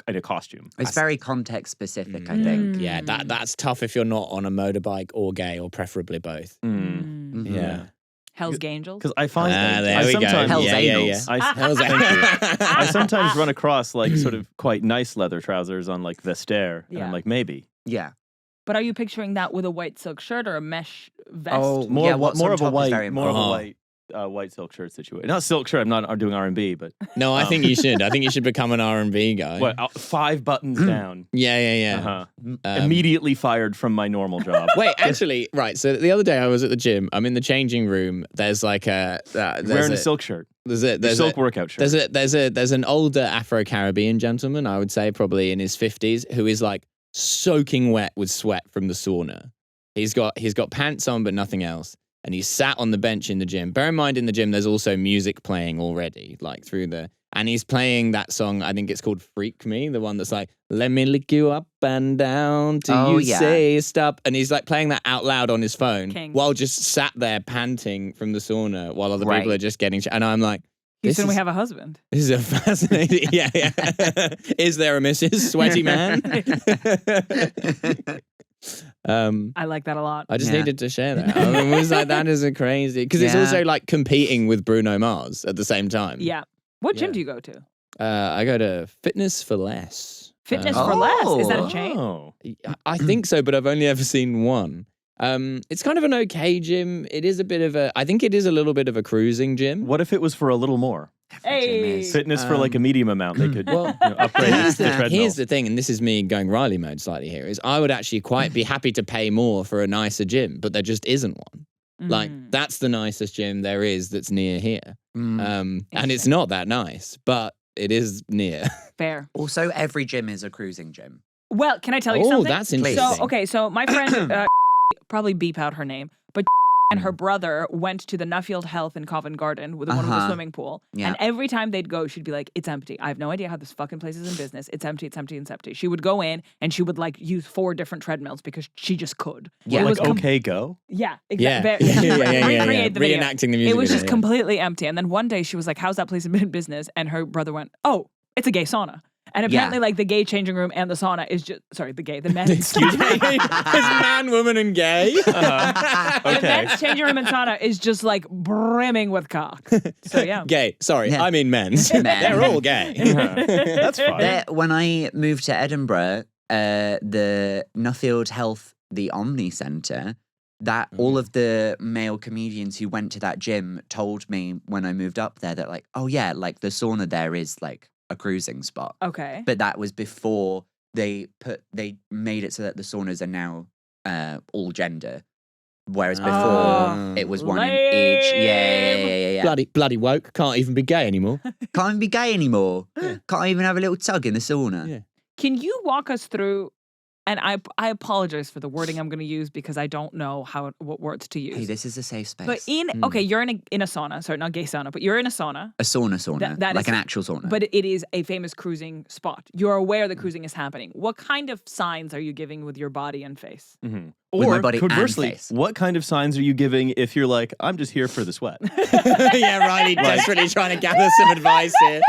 in a costume? It's very context specific, I think. Yeah, that's tough if you're not on a motorbike or gay or preferably both. Yeah. Hell's Angels. Because I find There I we go. sometimes Hell's yeah, Angels. Hell's Thank you. Angels. I sometimes run across like sort of quite nice leather trousers on like Vestaire, and Yeah. I'm like maybe Yeah. But are you picturing that with a white silk shirt or a mesh vest? Oh, more yeah, what's more on of a top is white very more of a important. white silk shirt situation. Not silk shirt. I'm not doing R&B, but No, I think you should. I think you should become an R&B guy. what 5 buttons down. Yeah. Uh-huh. Immediately fired from my normal job. Wait, actually, right. So the other day I was at the gym. I'm in the changing room. There's like Wearing a silk shirt. There's Silk workout shirt. There's an older Afro-Caribbean gentleman, I would say probably in his 50s, who is like soaking wet with sweat from the sauna. He's got pants on but nothing else. And he's sat on the bench in the gym. Bear in mind, in the gym, there's also music playing already, like through the. and he's playing that song. I think it's called "Freak Me," the one that's like, "Let me lick you up and down till you say stop," and he's like playing that out loud on his phone while just sat there panting from the sauna while other people are just getting. And I'm like, Houston, we have a husband. This is a fascinating. Yeah. Is there a Mrs. Sweaty Man? I like that a lot. I just needed to share that. I mean, it was like, that is a crazy, because it's also like competing with Bruno Mars at the same time. Yeah. What gym do you go to? I go to Fitness for Less. Fitness for Less? Is that a chain? I think so, but I've only ever seen one. It's kind of an okay gym. It is a bit of I think it is a little bit of a cruising gym. What if it was for a little more? Hey. Fitness for like a medium amount. They could upgrade the treadmill. Here's the thing, and this is me going Riley mode slightly here, is I would actually quite be happy to pay more for a nicer gym, but there just isn't one. Like, that's the nicest gym there is that's near here. And it's not that nice, but it is near. Fair. Also, every gym is a cruising gym. Well, can I tell you something? Oh, that's interesting. So my friend, probably beep out her name, but and her brother went to the Nuffield Health in Covent Garden with the one with the swimming pool. Yeah. And every time they'd go, she'd be like, "It's empty. I have no idea how this fucking place is in business. It's empty, it's empty, it's empty." She would go in and she would like use 4 different treadmills because she just could. Yeah. Like OK Go? Yeah, exactly. Reenacting the music. It was just completely empty. And then one day she was like, "How's that place been in business?" And her brother went, "Oh, it's a gay sauna." And apparently, like, the gay changing room and the sauna is just, the men. Excuse me. It's man, woman, and gay. Okay. The men's changing room and sauna is just, like, brimming with cock. So, yeah. Gay. Sorry, I mean men's. They're all gay. That's fine. When I moved to Edinburgh, the Nuffield Health, the Omni Centre, that all of the male comedians who went to that gym told me when I moved up there that, like, oh, yeah, like, the sauna there is, like, a cruising spot. Okay. But that was before they made it so that the saunas are now all gender. Whereas before it was one in each. Yeah. Bloody woke. Can't even be gay anymore. Can't even be gay anymore. Can't even have a little tug in the sauna. Yeah. Can you walk us through? And I apologize for the wording I'm going to use because I don't know what words to use. Hey, this is a safe space. But you're in a sauna. Sorry, not gay sauna, but you're in a sauna. A sauna. That like an actual sauna. But it is a famous cruising spot. You're aware the cruising is happening. What kind of signs are you giving with your body and face? Mm-hmm. With my body conversely, and face. What kind of signs are you giving if you're like, I'm just here for the sweat? Yeah, Riley desperately trying to gather some advice here.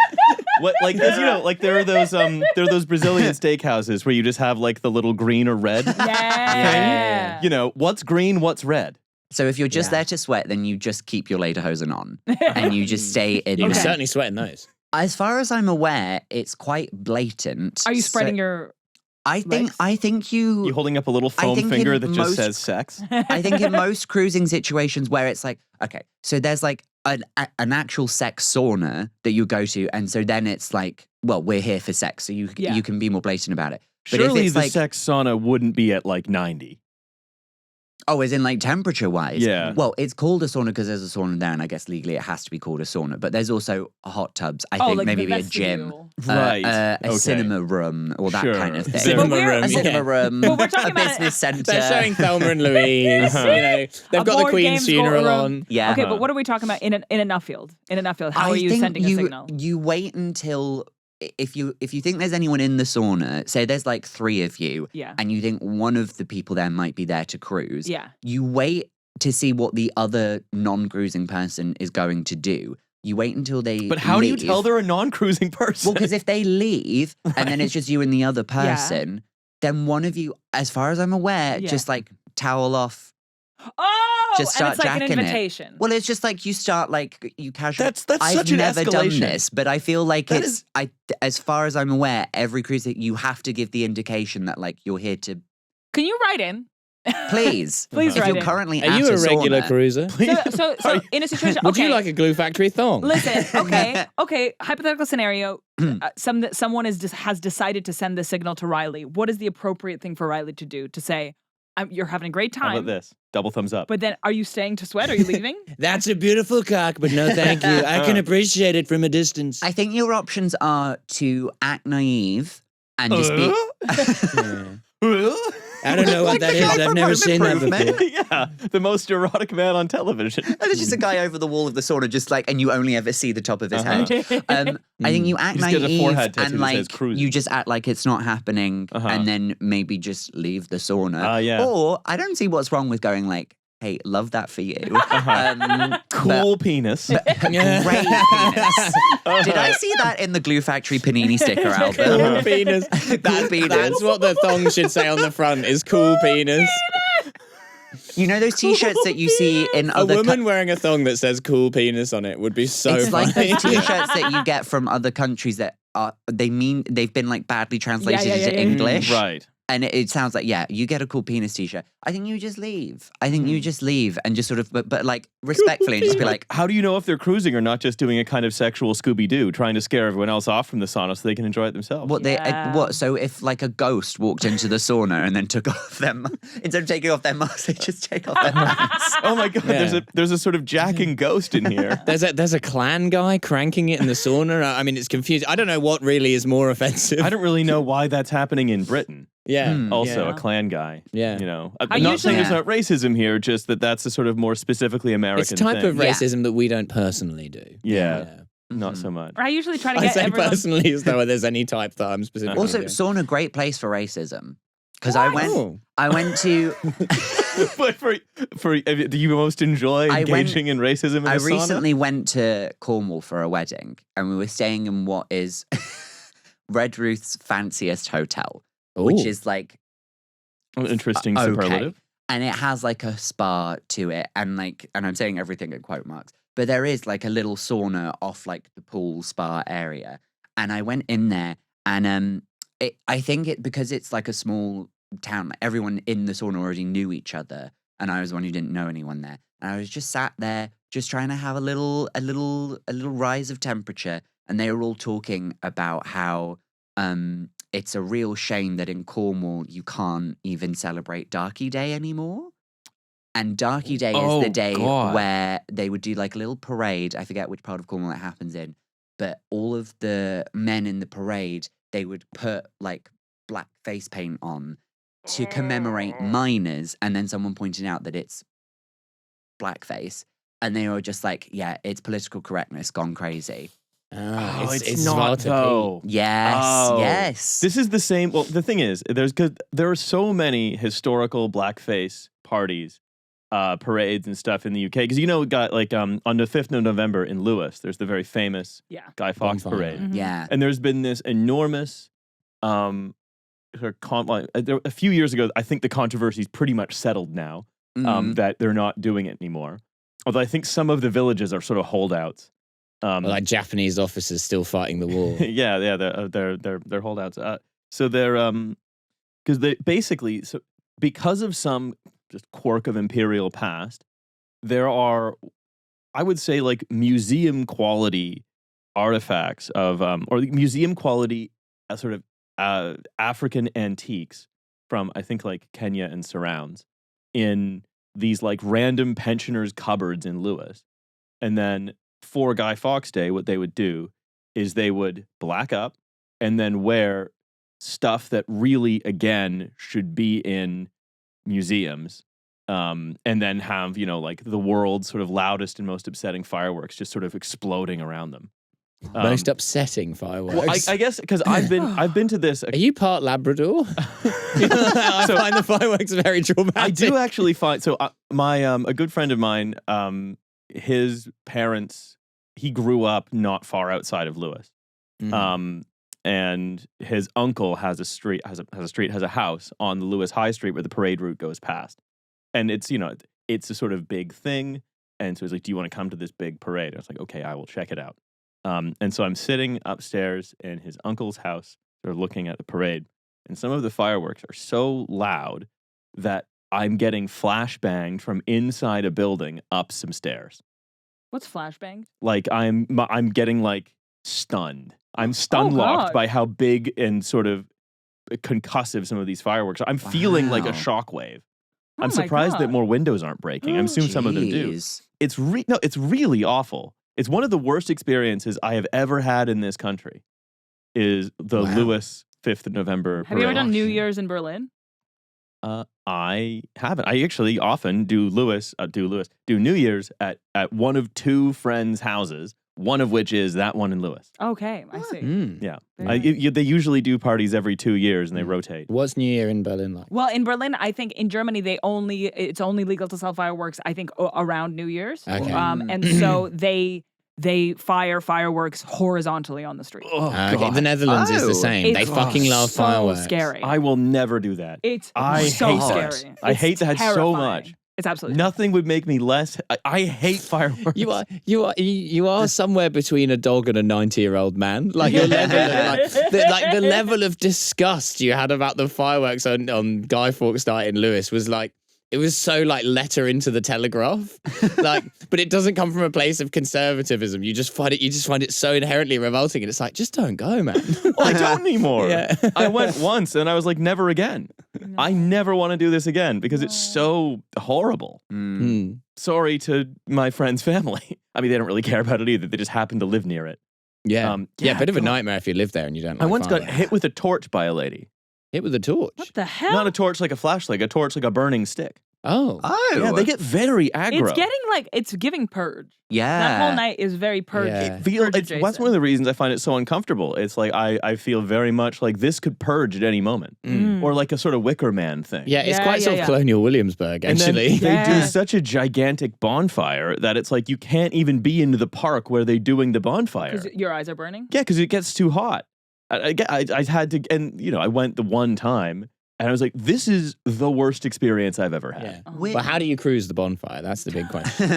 What, like, like there are those Brazilian steakhouses where you just have like the little green or red thing. You know, what's green, what's red? So if you're just there to sweat, then you just keep your lederhosen on and you just stay in You there. can certainly sweat in those. As far as I'm aware, it's quite blatant. Are you spreading your I think you holding up a little foam finger that just says sex. I think in most cruising situations where it's like, okay, so there's like an actual sex sauna that you go to, and so then it's like, well, we're here for sex, so you can be more blatant about it. But surely if it's the like, sex sauna wouldn't be at like 90. Oh, as in like temperature wise? Yeah. Well, it's called a sauna because there's a sauna there, and I guess legally it has to be called a sauna. But there's also hot tubs. I think like maybe a gym. Right. A cinema room or that kind of thing. Cinema room. A cinema room. But we're talking a about business centre. They're showing Thelma and Louise. You know, they've got the Queen's funeral on. Yeah. Okay, but what are we talking about in a Nuffield? In a Nuffield, how are you sending a signal? You wait until if you think there's anyone in the sauna, say there's like 3 of you, and you think one of the people there might be there to cruise, you wait to see what the other non-cruising person is going to do. You wait until they But how leave. do you tell they're a non-cruising person? Well, because if they leave and then it's just you and the other person, then one of you, as far as I'm aware, just like towel off. Oh, just start and it's like an jacking invitation. Well, it's just like you start like you casually. That's I've such an never done escalation. this, but I feel like as far as I'm aware, every cruise that you have to give the indication that like you're here to. Can you write in? Please, Please if write you're in. currenting Are you a regular sauna, cruiser? So in a situation, Would you like a glue factory thong? Listen, okay. Hypothetical scenario: someone has decided to send the signal to Riley. What is the appropriate thing for Riley to do? To say, "You're having a great time." How about this? Double thumbs up. But then, are you staying to sweat? Are you leaving? That's a beautiful cock, but no, thank you. I can appreciate it from a distance. I think your options are to act naive and just be. I don't know what that is. guy I've from never Home seen that Improvement. before. Yeah, the most erotic man on television. And there's just a guy over the wall of the sauna, just like, and you only ever see the top of his head. I think you act He just gets a naive forehead tattoo and that says like cruising. you just act like it's not happening, and then maybe just leave the sauna. Yeah. Or I don't see what's wrong with going like, "Hey, love that for you." Cool penis. Great penis. Did I see that in the Glue Factory Panini sticker album? Cool penis. Cool penis. That's what the thong should say on the front is cool penis. You know those T-shirts that you see in A other woman wearing a thong that says cool penis on it would be so It's like funny. those T-shirts that you get from other countries that they've been like badly translated into English. Right. And it sounds like, yeah, you get a cool penis T-shirt. I think you just leave. I think you just leave and just sort of, but like respectfully, and just be like, How do you know if they're cruising or not just doing a kind of sexual Scooby-Doo, trying to scare everyone else off from the sauna so they can enjoy it themselves? what? So if like a ghost walked into the sauna and then took off them, instead of taking off their mask, they just take off their pants. Oh my God, Yeah. there's a sort of jacking ghost in here. There's a clan guy cranking it in the sauna. I mean, it's confusing. I don't know what really is more offensive. I don't really know why that's happening in Britain. Yeah. Also, yeah. a clan guy. Yeah. You know, I I'm not saying usually- there's not racism here, just that's a sort of more specifically American It's a type thing. of racism that we don't personally do. Yeah. Not so much. I usually try to I get say everyone. personally as though there's any type that I'm specifically Also, doing. sauna, great place for racism. Because I Oh. went to, But do you most enjoy I went- engaging in racism in I a sauna? recently went to Cornwall for a wedding, and we were staying in what is Red Ruth's fanciest hotel, which Ooh. is like An interesting okay. superlative. And it has like a spa to it, and I'm saying everything at quote marks, but there is like a little sauna off like the pool spa area. And I went in there, and I think because it's like a small town, like everyone in the sauna already knew each other, and I was the one who didn't know anyone there. And I was just sat there, just trying to have a little rise of temperature, and they were all talking about how it's a real shame that in Cornwall you can't even celebrate Darky Day anymore. And Darky Day is the day where they would do like a little parade. I forget which part of Cornwall it happens in, but all of the men in the parade, they would put like black face paint on to commemorate miners. And then someone pointed out that it's blackface. And they were just like, yeah, it's political correctness gone crazy. Oh, it's Svarta not though. Yes, Oh. yes. This is the same. Well, the thing is, there are so many historical blackface parties, parades and stuff in the UK. Because we got like on the 5th of November in Lewis, there's the very famous Yeah. Guy Fawkes Bonfire. parade, Mhm. Yeah. and there's been this enormous. A few years ago, I think the controversy's pretty much settled now. That they're not doing it anymore. Although I think some of the villages are sort of holdouts. Like Japanese officers still fighting the war. yeah, they're holdouts. So they're because they basically because of some just quirk of imperial past, there are, I would say, like museum quality artifacts of or museum quality sort of African antiques from I think like Kenya and surrounds in these like random pensioners' cupboards in Lewis, and then for Guy Fawkes Day, what they would do is they would black up and then wear stuff that really, again, should be in museums. And then have, like the world's sort of loudest and most upsetting fireworks just sort of exploding around them. Most upsetting fireworks. Well, I guess because I've been to this. Are you part Labrador? I find the fireworks very traumatic. I do actually find so. My a good friend of mine, his parents, he grew up not far outside of Lewis, and his uncle has a house on the Lewis High Street where the parade route goes past, and it's it's a sort of big thing, and so he's like, "Do you want to come to this big parade?" I was like, "Okay, I will check it out." And so I'm sitting upstairs in his uncle's house, sort of looking at the parade, and some of the fireworks are so loud that I'm getting flashbanged from inside a building up some stairs. What's flashbang? Like I'm getting like stunned. I'm stun locked God. by how big and sort of concussive some of these fireworks are. I'm feeling like a Wow. shockwave. Oh I'm my surprised that God. more windows aren't breaking. I'm assuming some of them do. Jeez. It's really awful. It's one of the worst experiences I have ever had in this country. Is the Wow. Lewis 5th of November Have you ever parade. done New Year's in Berlin? I haven't. I actually often do New Year's at one of two friends' houses. One of which is that one in Lewis. Okay, I see. Yeah, Very nice. they usually do parties every 2 years and they rotate. What's New Year in Berlin like? Well, in Berlin, I think in Germany it's only legal to sell fireworks. I think around New Year's, Okay. and so they fire fireworks horizontally on the street. Oh, Okay, God. the Netherlands is the same. They It's fucking love so fireworks. Scary. I will never do that. It's I so hate scary. that. I It's hate that so terrifying. much. It's absolutely Nothing would make me less. I hate fireworks. You are somewhere between a dog and a 90-year-old man. Like your level, the level of disgust you had about the fireworks on Guy Fawkes Night in Lewis was like. It was so like letter into the Telegraph, but it doesn't come from a place of conservatism. You just find it so inherently revolting, and it's like, just don't go, man. I don't anymore. Yeah. I went once and I was like, never again. I never want to do this again because it's so horrible. Sorry to my friend's family. I mean, they don't really care about it either. They just happen to live near it. Yeah, yeah, bit of a God. nightmare if you live there and you don't. I Like once got fireworks. hit with a torch by a lady. Hit with a torch. What the hell? Not a torch like a flashlight, a torch like a burning stick. Oh, Yeah, they get very aggro. It's giving purge. Yeah. That whole night is very purge. Yeah. That's one of the reasons I find it so uncomfortable. It's like I feel very much like this could purge at any moment. Or like a sort of Wicker Man thing. yeah, it's Yeah, quite sort yeah, of yeah. colonial Williamsburg, And then actually. they do Yeah. such a gigantic bonfire that it's like you can't even be into the park where they're doing the bonfire. Because your eyes are burning. Yeah, because it gets too hot. I had to, and I went the one time, and I was like, "This is the worst experience I've ever had." Yeah. Wait. Well, how do you cruise the bonfire? That's the big question.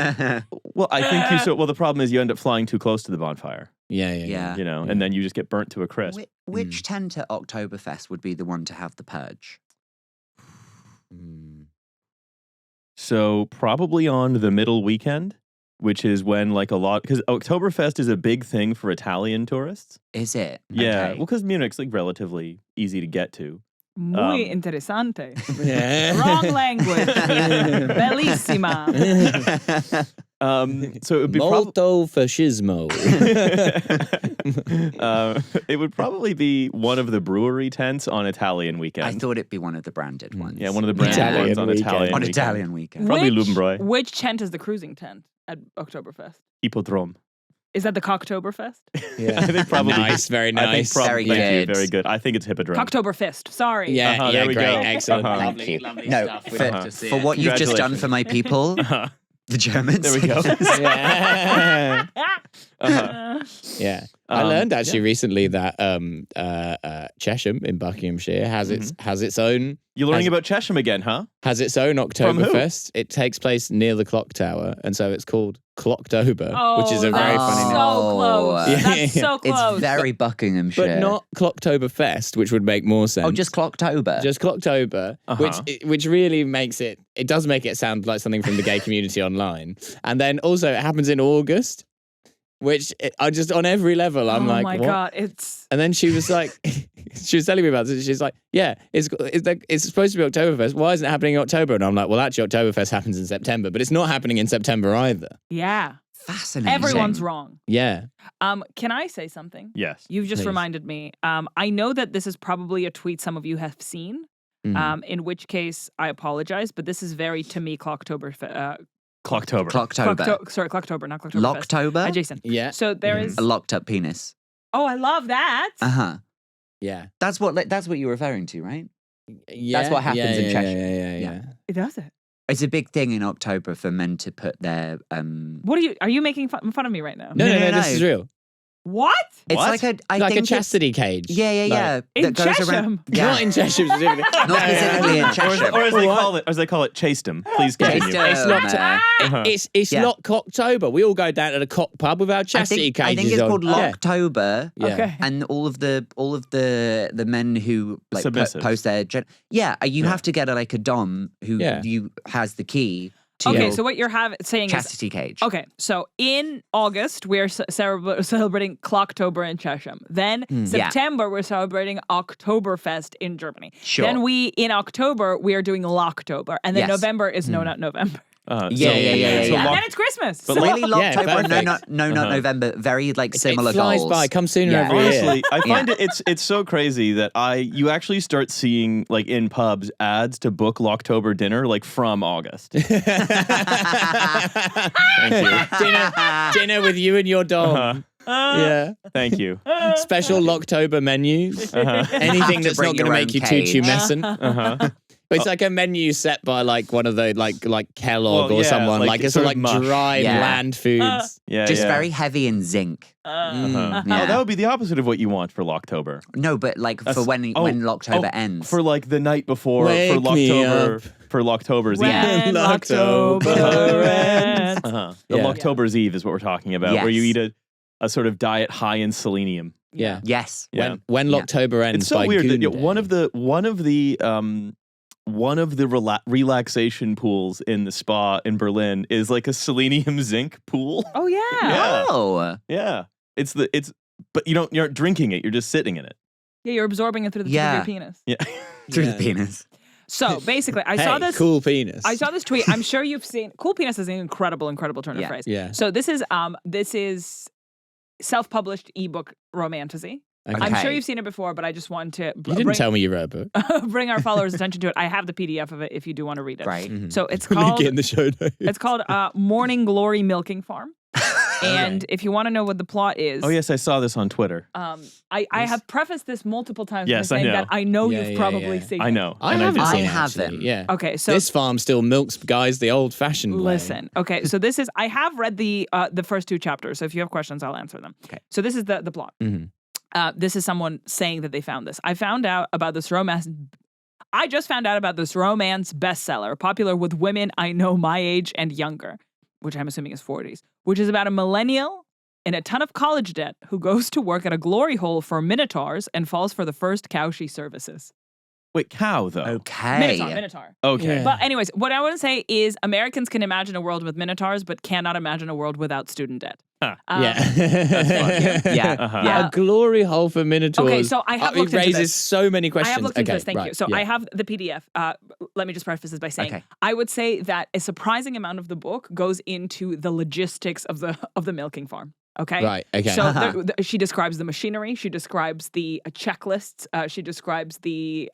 Well, I think Well, the problem is you end up flying too close to the bonfire, Yeah. Yeah. and then you just get burnt to a crisp. Which tent at Oktoberfest would be the one to have the purge? So probably on the middle weekend, which is when like a lot, because Oktoberfest is a big thing for Italian tourists. Is it? Yeah, Okay. well, because Munich's like relatively easy to get to. Muy interesante. Yeah. Wrong language. Bellissima. So it would be Molto fascismo. it would probably be one of the brewery tents on Italian weekend. I thought it'd be one of the branded ones. Yeah, one of the branded Italian ones on weekend. Italian On weekend. Italian weekend. Probably Lubenbräu. Which tent is the cruising tent at Oktoberfest? Hippodrome. Is that the Cocktoberfest? Yeah. I think probably Nice, very I think nice. probably Very thank you, good. very good. I think it's Hippodrome. Cocktoberfest. Sorry. Yeah, Uh-huh, yeah, there we great, go. excellent. Uh-huh. Lovely, Thank you. No, stuff. for, Love to see for it. what you've just done for my people, Uh-huh. the Germans. There we go. Yeah. Uh-huh. Yeah. I learned actually recently that Chesham in Buckinghamshire has its own You're learning about Chesham again, huh? has its own who? Oktoberfest. It takes place near the clock tower, and so it's called Clocktober, Oh, which is a very that's funny name. so close. Yeah, That's yeah. so close. It's very Buckinghamshire. But not Clocktoberfest, which would make more sense. Oh, just Clocktober. Just Clocktober, Uh-huh. which really makes it does make it sound like something from the gay community online. And then also it happens in August, which I just on every level I'm oh like, my what? God. It's And then she was like, she was telling me about this. She's like, yeah, it's supposed to be Oktoberfest. Why isn't it happening in October? And I'm like, well, actually, Oktoberfest happens in September, but it's not happening in September either. yeah. Fascinating. Everyone's wrong. Yeah. Can I say something? Yes. You've just Please. reminded me. I know that this is probably a tweet some of you have seen. In which case I apologize, but this is very to me Clocktober. Clocktober. Clocktober. Sorry, Clocktober, not Clocktoberfest. Locktober? Hi, Jason. Yeah. So there is. A locked up penis. Oh, I love that. Uh-huh. Yeah. That's what you're referring to, right? Yeah. what happens in Cheshire. Yeah. Yeah. It does it. It's a big thing in October for men to put their What are you making fun of me right now? No, No, this is real. What? It's What? like I Like a think it's- chastity cage. Yeah. In that goes Chesham? around. Yeah. Not in Cheshire specifically. Not specifically in Cheshire. Or as they call it, chased-em. Please continue. Chased-em. It's not. Uh-huh. It's Yeah. not Cocktober. We all go down to the cock pub with our chastity I cages think it's on. called Yeah. Locktober. Yeah. Okay. And all of the men who like Submissives. post their you have to get a dom who Yeah. you has the key to Okay, your so what you're saying is chastity cage. okay. So in August we're celebrating Clocktober in Chesham. Then September we're celebrating Oktoberfest in Germany. Sure. Then in October we are doing Locktober, and then Yes. November is not November. Yeah. And Lock- then it's Christmas. But So- Really, Yeah, October? perfect. Not November. Very like It similar flies goals. by. Come sooner Yeah. every year. Honestly, I find it's so crazy that you actually start seeing like in pubs ads to book Locktober dinner like from August. Thank you. Dinner with you and your dog. Yeah. Thank you. Special Locktober menus. Anything that's bring not going to your make own you cage. too-messing. Uh-huh. It's like a menu set by like one of the like Kellogg Well, or yeah, someone. like Like it's sort sort of of like mush. dried Yeah. bland foods. Yeah, Just yeah. very heavy in zinc. Uh-huh. Yeah. Oh, that would be the opposite of what you want for Locktober. No, but like for That's- when Locktober oh, ends. For like the night before Wake for me Locktober up. for Locktober's Eve. When Locktober October ends. Uh-huh. The Yeah. Locktober's Eve is what we're talking about, where you Yes. eat a sort of diet high in selenium. Yeah. yes. Yeah. When Yeah. Locktober ends It's so by weird that Goon one of the relaxation pools in the spa in Berlin is like a selenium zinc pool. Oh yeah. Yeah. Oh. Yeah. But you aren't drinking it, you're just sitting in it. Yeah, you're absorbing it through the tip Yeah. of your penis. Yeah. Through Yeah. the penis. So basically, I Hey, saw this. cool penis. I saw this tweet. I'm sure you've seen. Cool penis is an incredible turn of Yeah. phrase. Yeah. So this is self-published ebook romantasy. Okay. I'm sure Okay. you've seen it before, but I just want to You didn't tell me you wrote a book. bring our followers' attention to it. I have the PDF of it if you do want to read it. Right. Mhm. So it's Link called it in the show notes. it's called Morning Glory Milking Farm. And if you want to know what the plot is, Oh yes, I saw this on Twitter. I have prefaced this multiple times Yes, by I saying know. that I know Yeah, you've yeah, probably yeah. seen I it. know. I and haven't did. seen it, haven't. actually. Yeah. Okay, so This farm still milks guys the old-fashioned way. listen. Okay, so this is I have read the first two chapters. So if you have questions, I'll answer them. Okay. So this is the plot. Mhm. This is someone saying that they found this. I found out about this romance. I just found out about this romance bestseller, popular with women I know my age and younger, which I'm assuming is 40s, which is about a millennial in a ton of college debt who goes to work at a glory hole for minotaurs and falls for the first cow she services. Wait, cow though. Okay. Minotaur. Okay. Yeah. But anyways, what I want to say is Americans can imagine a world with minotaurs, but cannot imagine a world without student debt. Huh. Yeah. Yeah. Uh-huh. Yeah. A glory hole for minotaurs. Okay, so I have looked it into raises this. so many I questions. have looked into Okay, this. Thank you. right, So yeah. I have the PDF. Let me just preface this by saying Okay. I would say that a surprising amount of the book goes into the logistics of the milking farm. Okay. Right. Okay. So Uh-huh. she describes the machinery. She describes the checklists. She describes the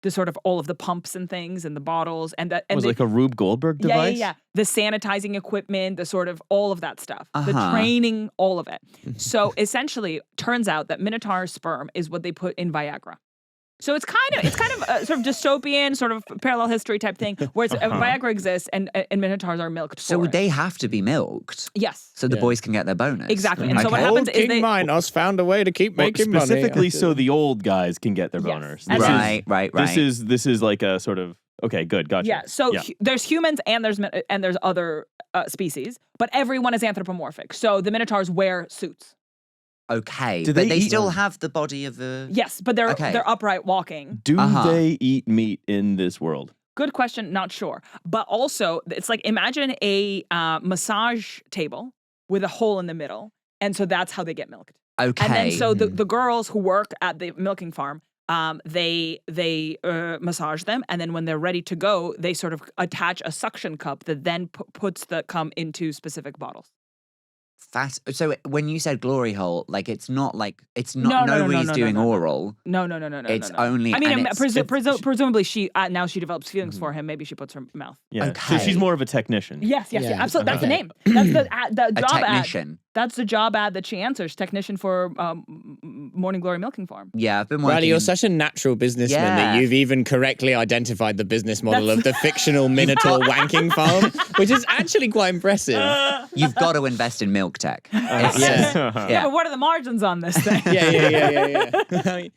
sort of all of the pumps and things and the bottles and that It was like a Rube Goldberg yeah, device. yeah. The sanitizing equipment, the sort of all of that stuff, the Uh-huh. training, all of it. So essentially, turns out that Minotaur sperm is what they put in Viagra. So it's kind of a sort of dystopian, sort of parallel history type thing, where Viagra exists and Minotaurs are milked. So for it. they have to be milked Yes. so the Yeah. boys can get their bonus. Exactly. And so what Okay. happens Old is King they Minos found a way to keep Well, making money. specifically so the old guys can get their Yes. boners. And This then- Right. This is like a sort of okay, good, gotcha. yeah. So Yeah. there's humans and there's other species, but everyone is anthropomorphic. So the Minotaurs wear suits. Okay. Do but they they eat- still have the body of a. Yes, but they're Okay. upright walking. Do Uh-huh. they eat meat in this world? Good question, not sure. But also, it's like imagine a massage table with a hole in the middle, and so that's how they get milked. Okay. And then so the girls who work at the milking farm, they massage them, and then when they're ready to go, they sort of attach a suction cup that then puts the cum into specific bottles. So when you said glory hole, like it's not No, nobody's doing oral. No. It's no. only. I mean, and it's- presumably she now she develops feelings for him. Maybe she puts her mouth. Yeah. So Okay. she's more of a technician. Yes, Yeah. absolutely. That's the Okay. name. That's the a job ad. technician. That's the job ad that she answers. Technician for Morning Glory Milking Farm. Yeah, I've been working. Riley, you're in- such a natural businessman Yeah. that you've even correctly identified the business model of the fictional Minotaur wanking farm, which is actually quite impressive. You've got to invest in milk tech. Yeah. Yeah, but what are the margins on this thing? Yeah.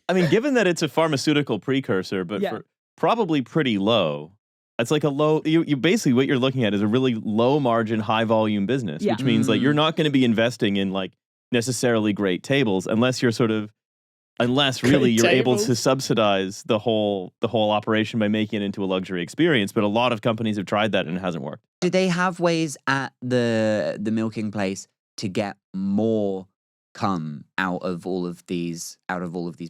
I mean, given that it's a pharmaceutical precursor, but Yeah. for probably pretty low. It's like a low. You basically what you're looking at is a really low margin, high volume business, Yeah. which means like you're not going to be investing in like necessarily great tables unless you're sort of really you're able to tables. subsidize the whole operation by making it into a luxury experience. But a lot of companies have tried that and it hasn't worked. Do they have ways at the milking place to get more cum out of all of these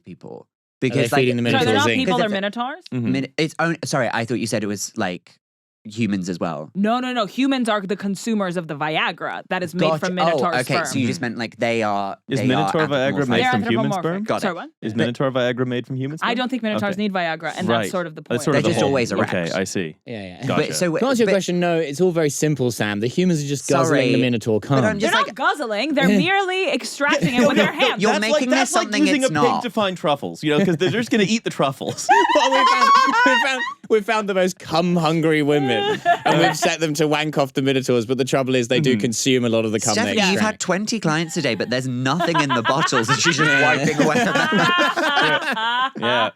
people? Because Because feeding the So they're Minotaurs not zinc? people, they're Because minotaurs? Mhm. it's only. Sorry, I thought you said it was like humans as well? No. Humans are the consumers of the Viagra that is made from Minotaur's okay, sperm. so you just meant like they are. Is they Minotaur are Viagra made They're from human anthropomorphic. sperm? Got it. Sorry, what? Is Minotaur Viagra made from human sperm? I don't think Minotaurs Okay. need Viagra, and Right. that's sort of the point. That's sort of They're the just whole- always erect. Okay, I see. Yeah. Gotcha. But, so, To answer your but- question, no, it's all very simple, Sam. The humans are just guzzling Sorry, the Minotaur cum. but I'm They're just not guzzling. They're merely extracting it with their hands. You're That's making that's this something like using it's a pig not. to find truffles, because they're just going to eat the truffles. Well, we found the most cum-hungry women, and we've set them to wank off the Minotaurs. But the trouble is, they do consume a lot of the cum. Stephanie, they you've had extract. 20 clients today, but there's nothing in the bottles, and she's just wiping away. Yeah.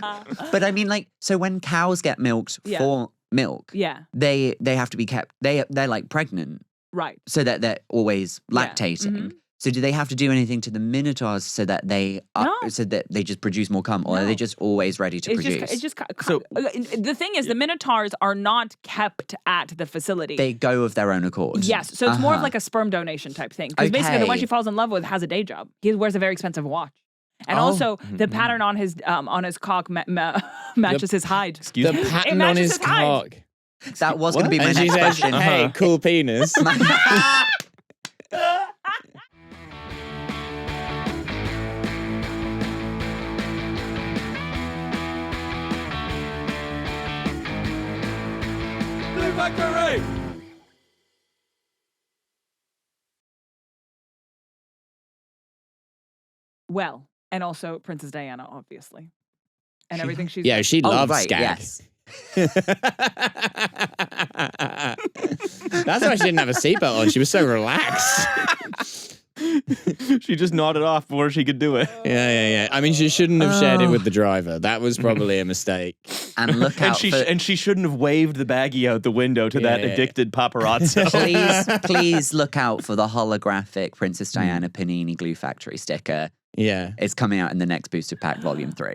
But I mean, like, so when cows get milked Yeah. for milk, Yeah, they have to be kept. They're like pregnant, right. so that they're always Yeah. lactating. Mhm. So do they have to do anything to the minotaurs so that they No. so that they just produce more cum, or are No. they just always ready to produce? It's just So- the thing is, the Minotaurs are not kept at the facility. They go of their own accord. Yes, so it's more of Uh-huh. like a sperm donation type thing. Because basically, the one Okay. she falls in love with has a day job. He wears a very expensive watch, and Oh. also the pattern on his cock matches his hide. Excuse The me? pattern on matches his his hide. cock. That was going to be my And she next says, question. "Hey, cool penis." Blue Factory! Well, and also Princess Diana, obviously, and everything she's Yeah, she Oh, loves right, skag. yes. That's why she didn't have a seatbelt on. She was so relaxed. She just nodded off before she could do it. Yeah. I mean, she shouldn't have shared it with the driver. That was probably a mistake. And look out for... And she shouldn't have waved the baggie out the window to that Yeah. addicted paparazzo. please look out for the holographic Princess Diana Panini Glue Factory sticker. Yeah. It's coming out in the next Booster Pack Volume 3.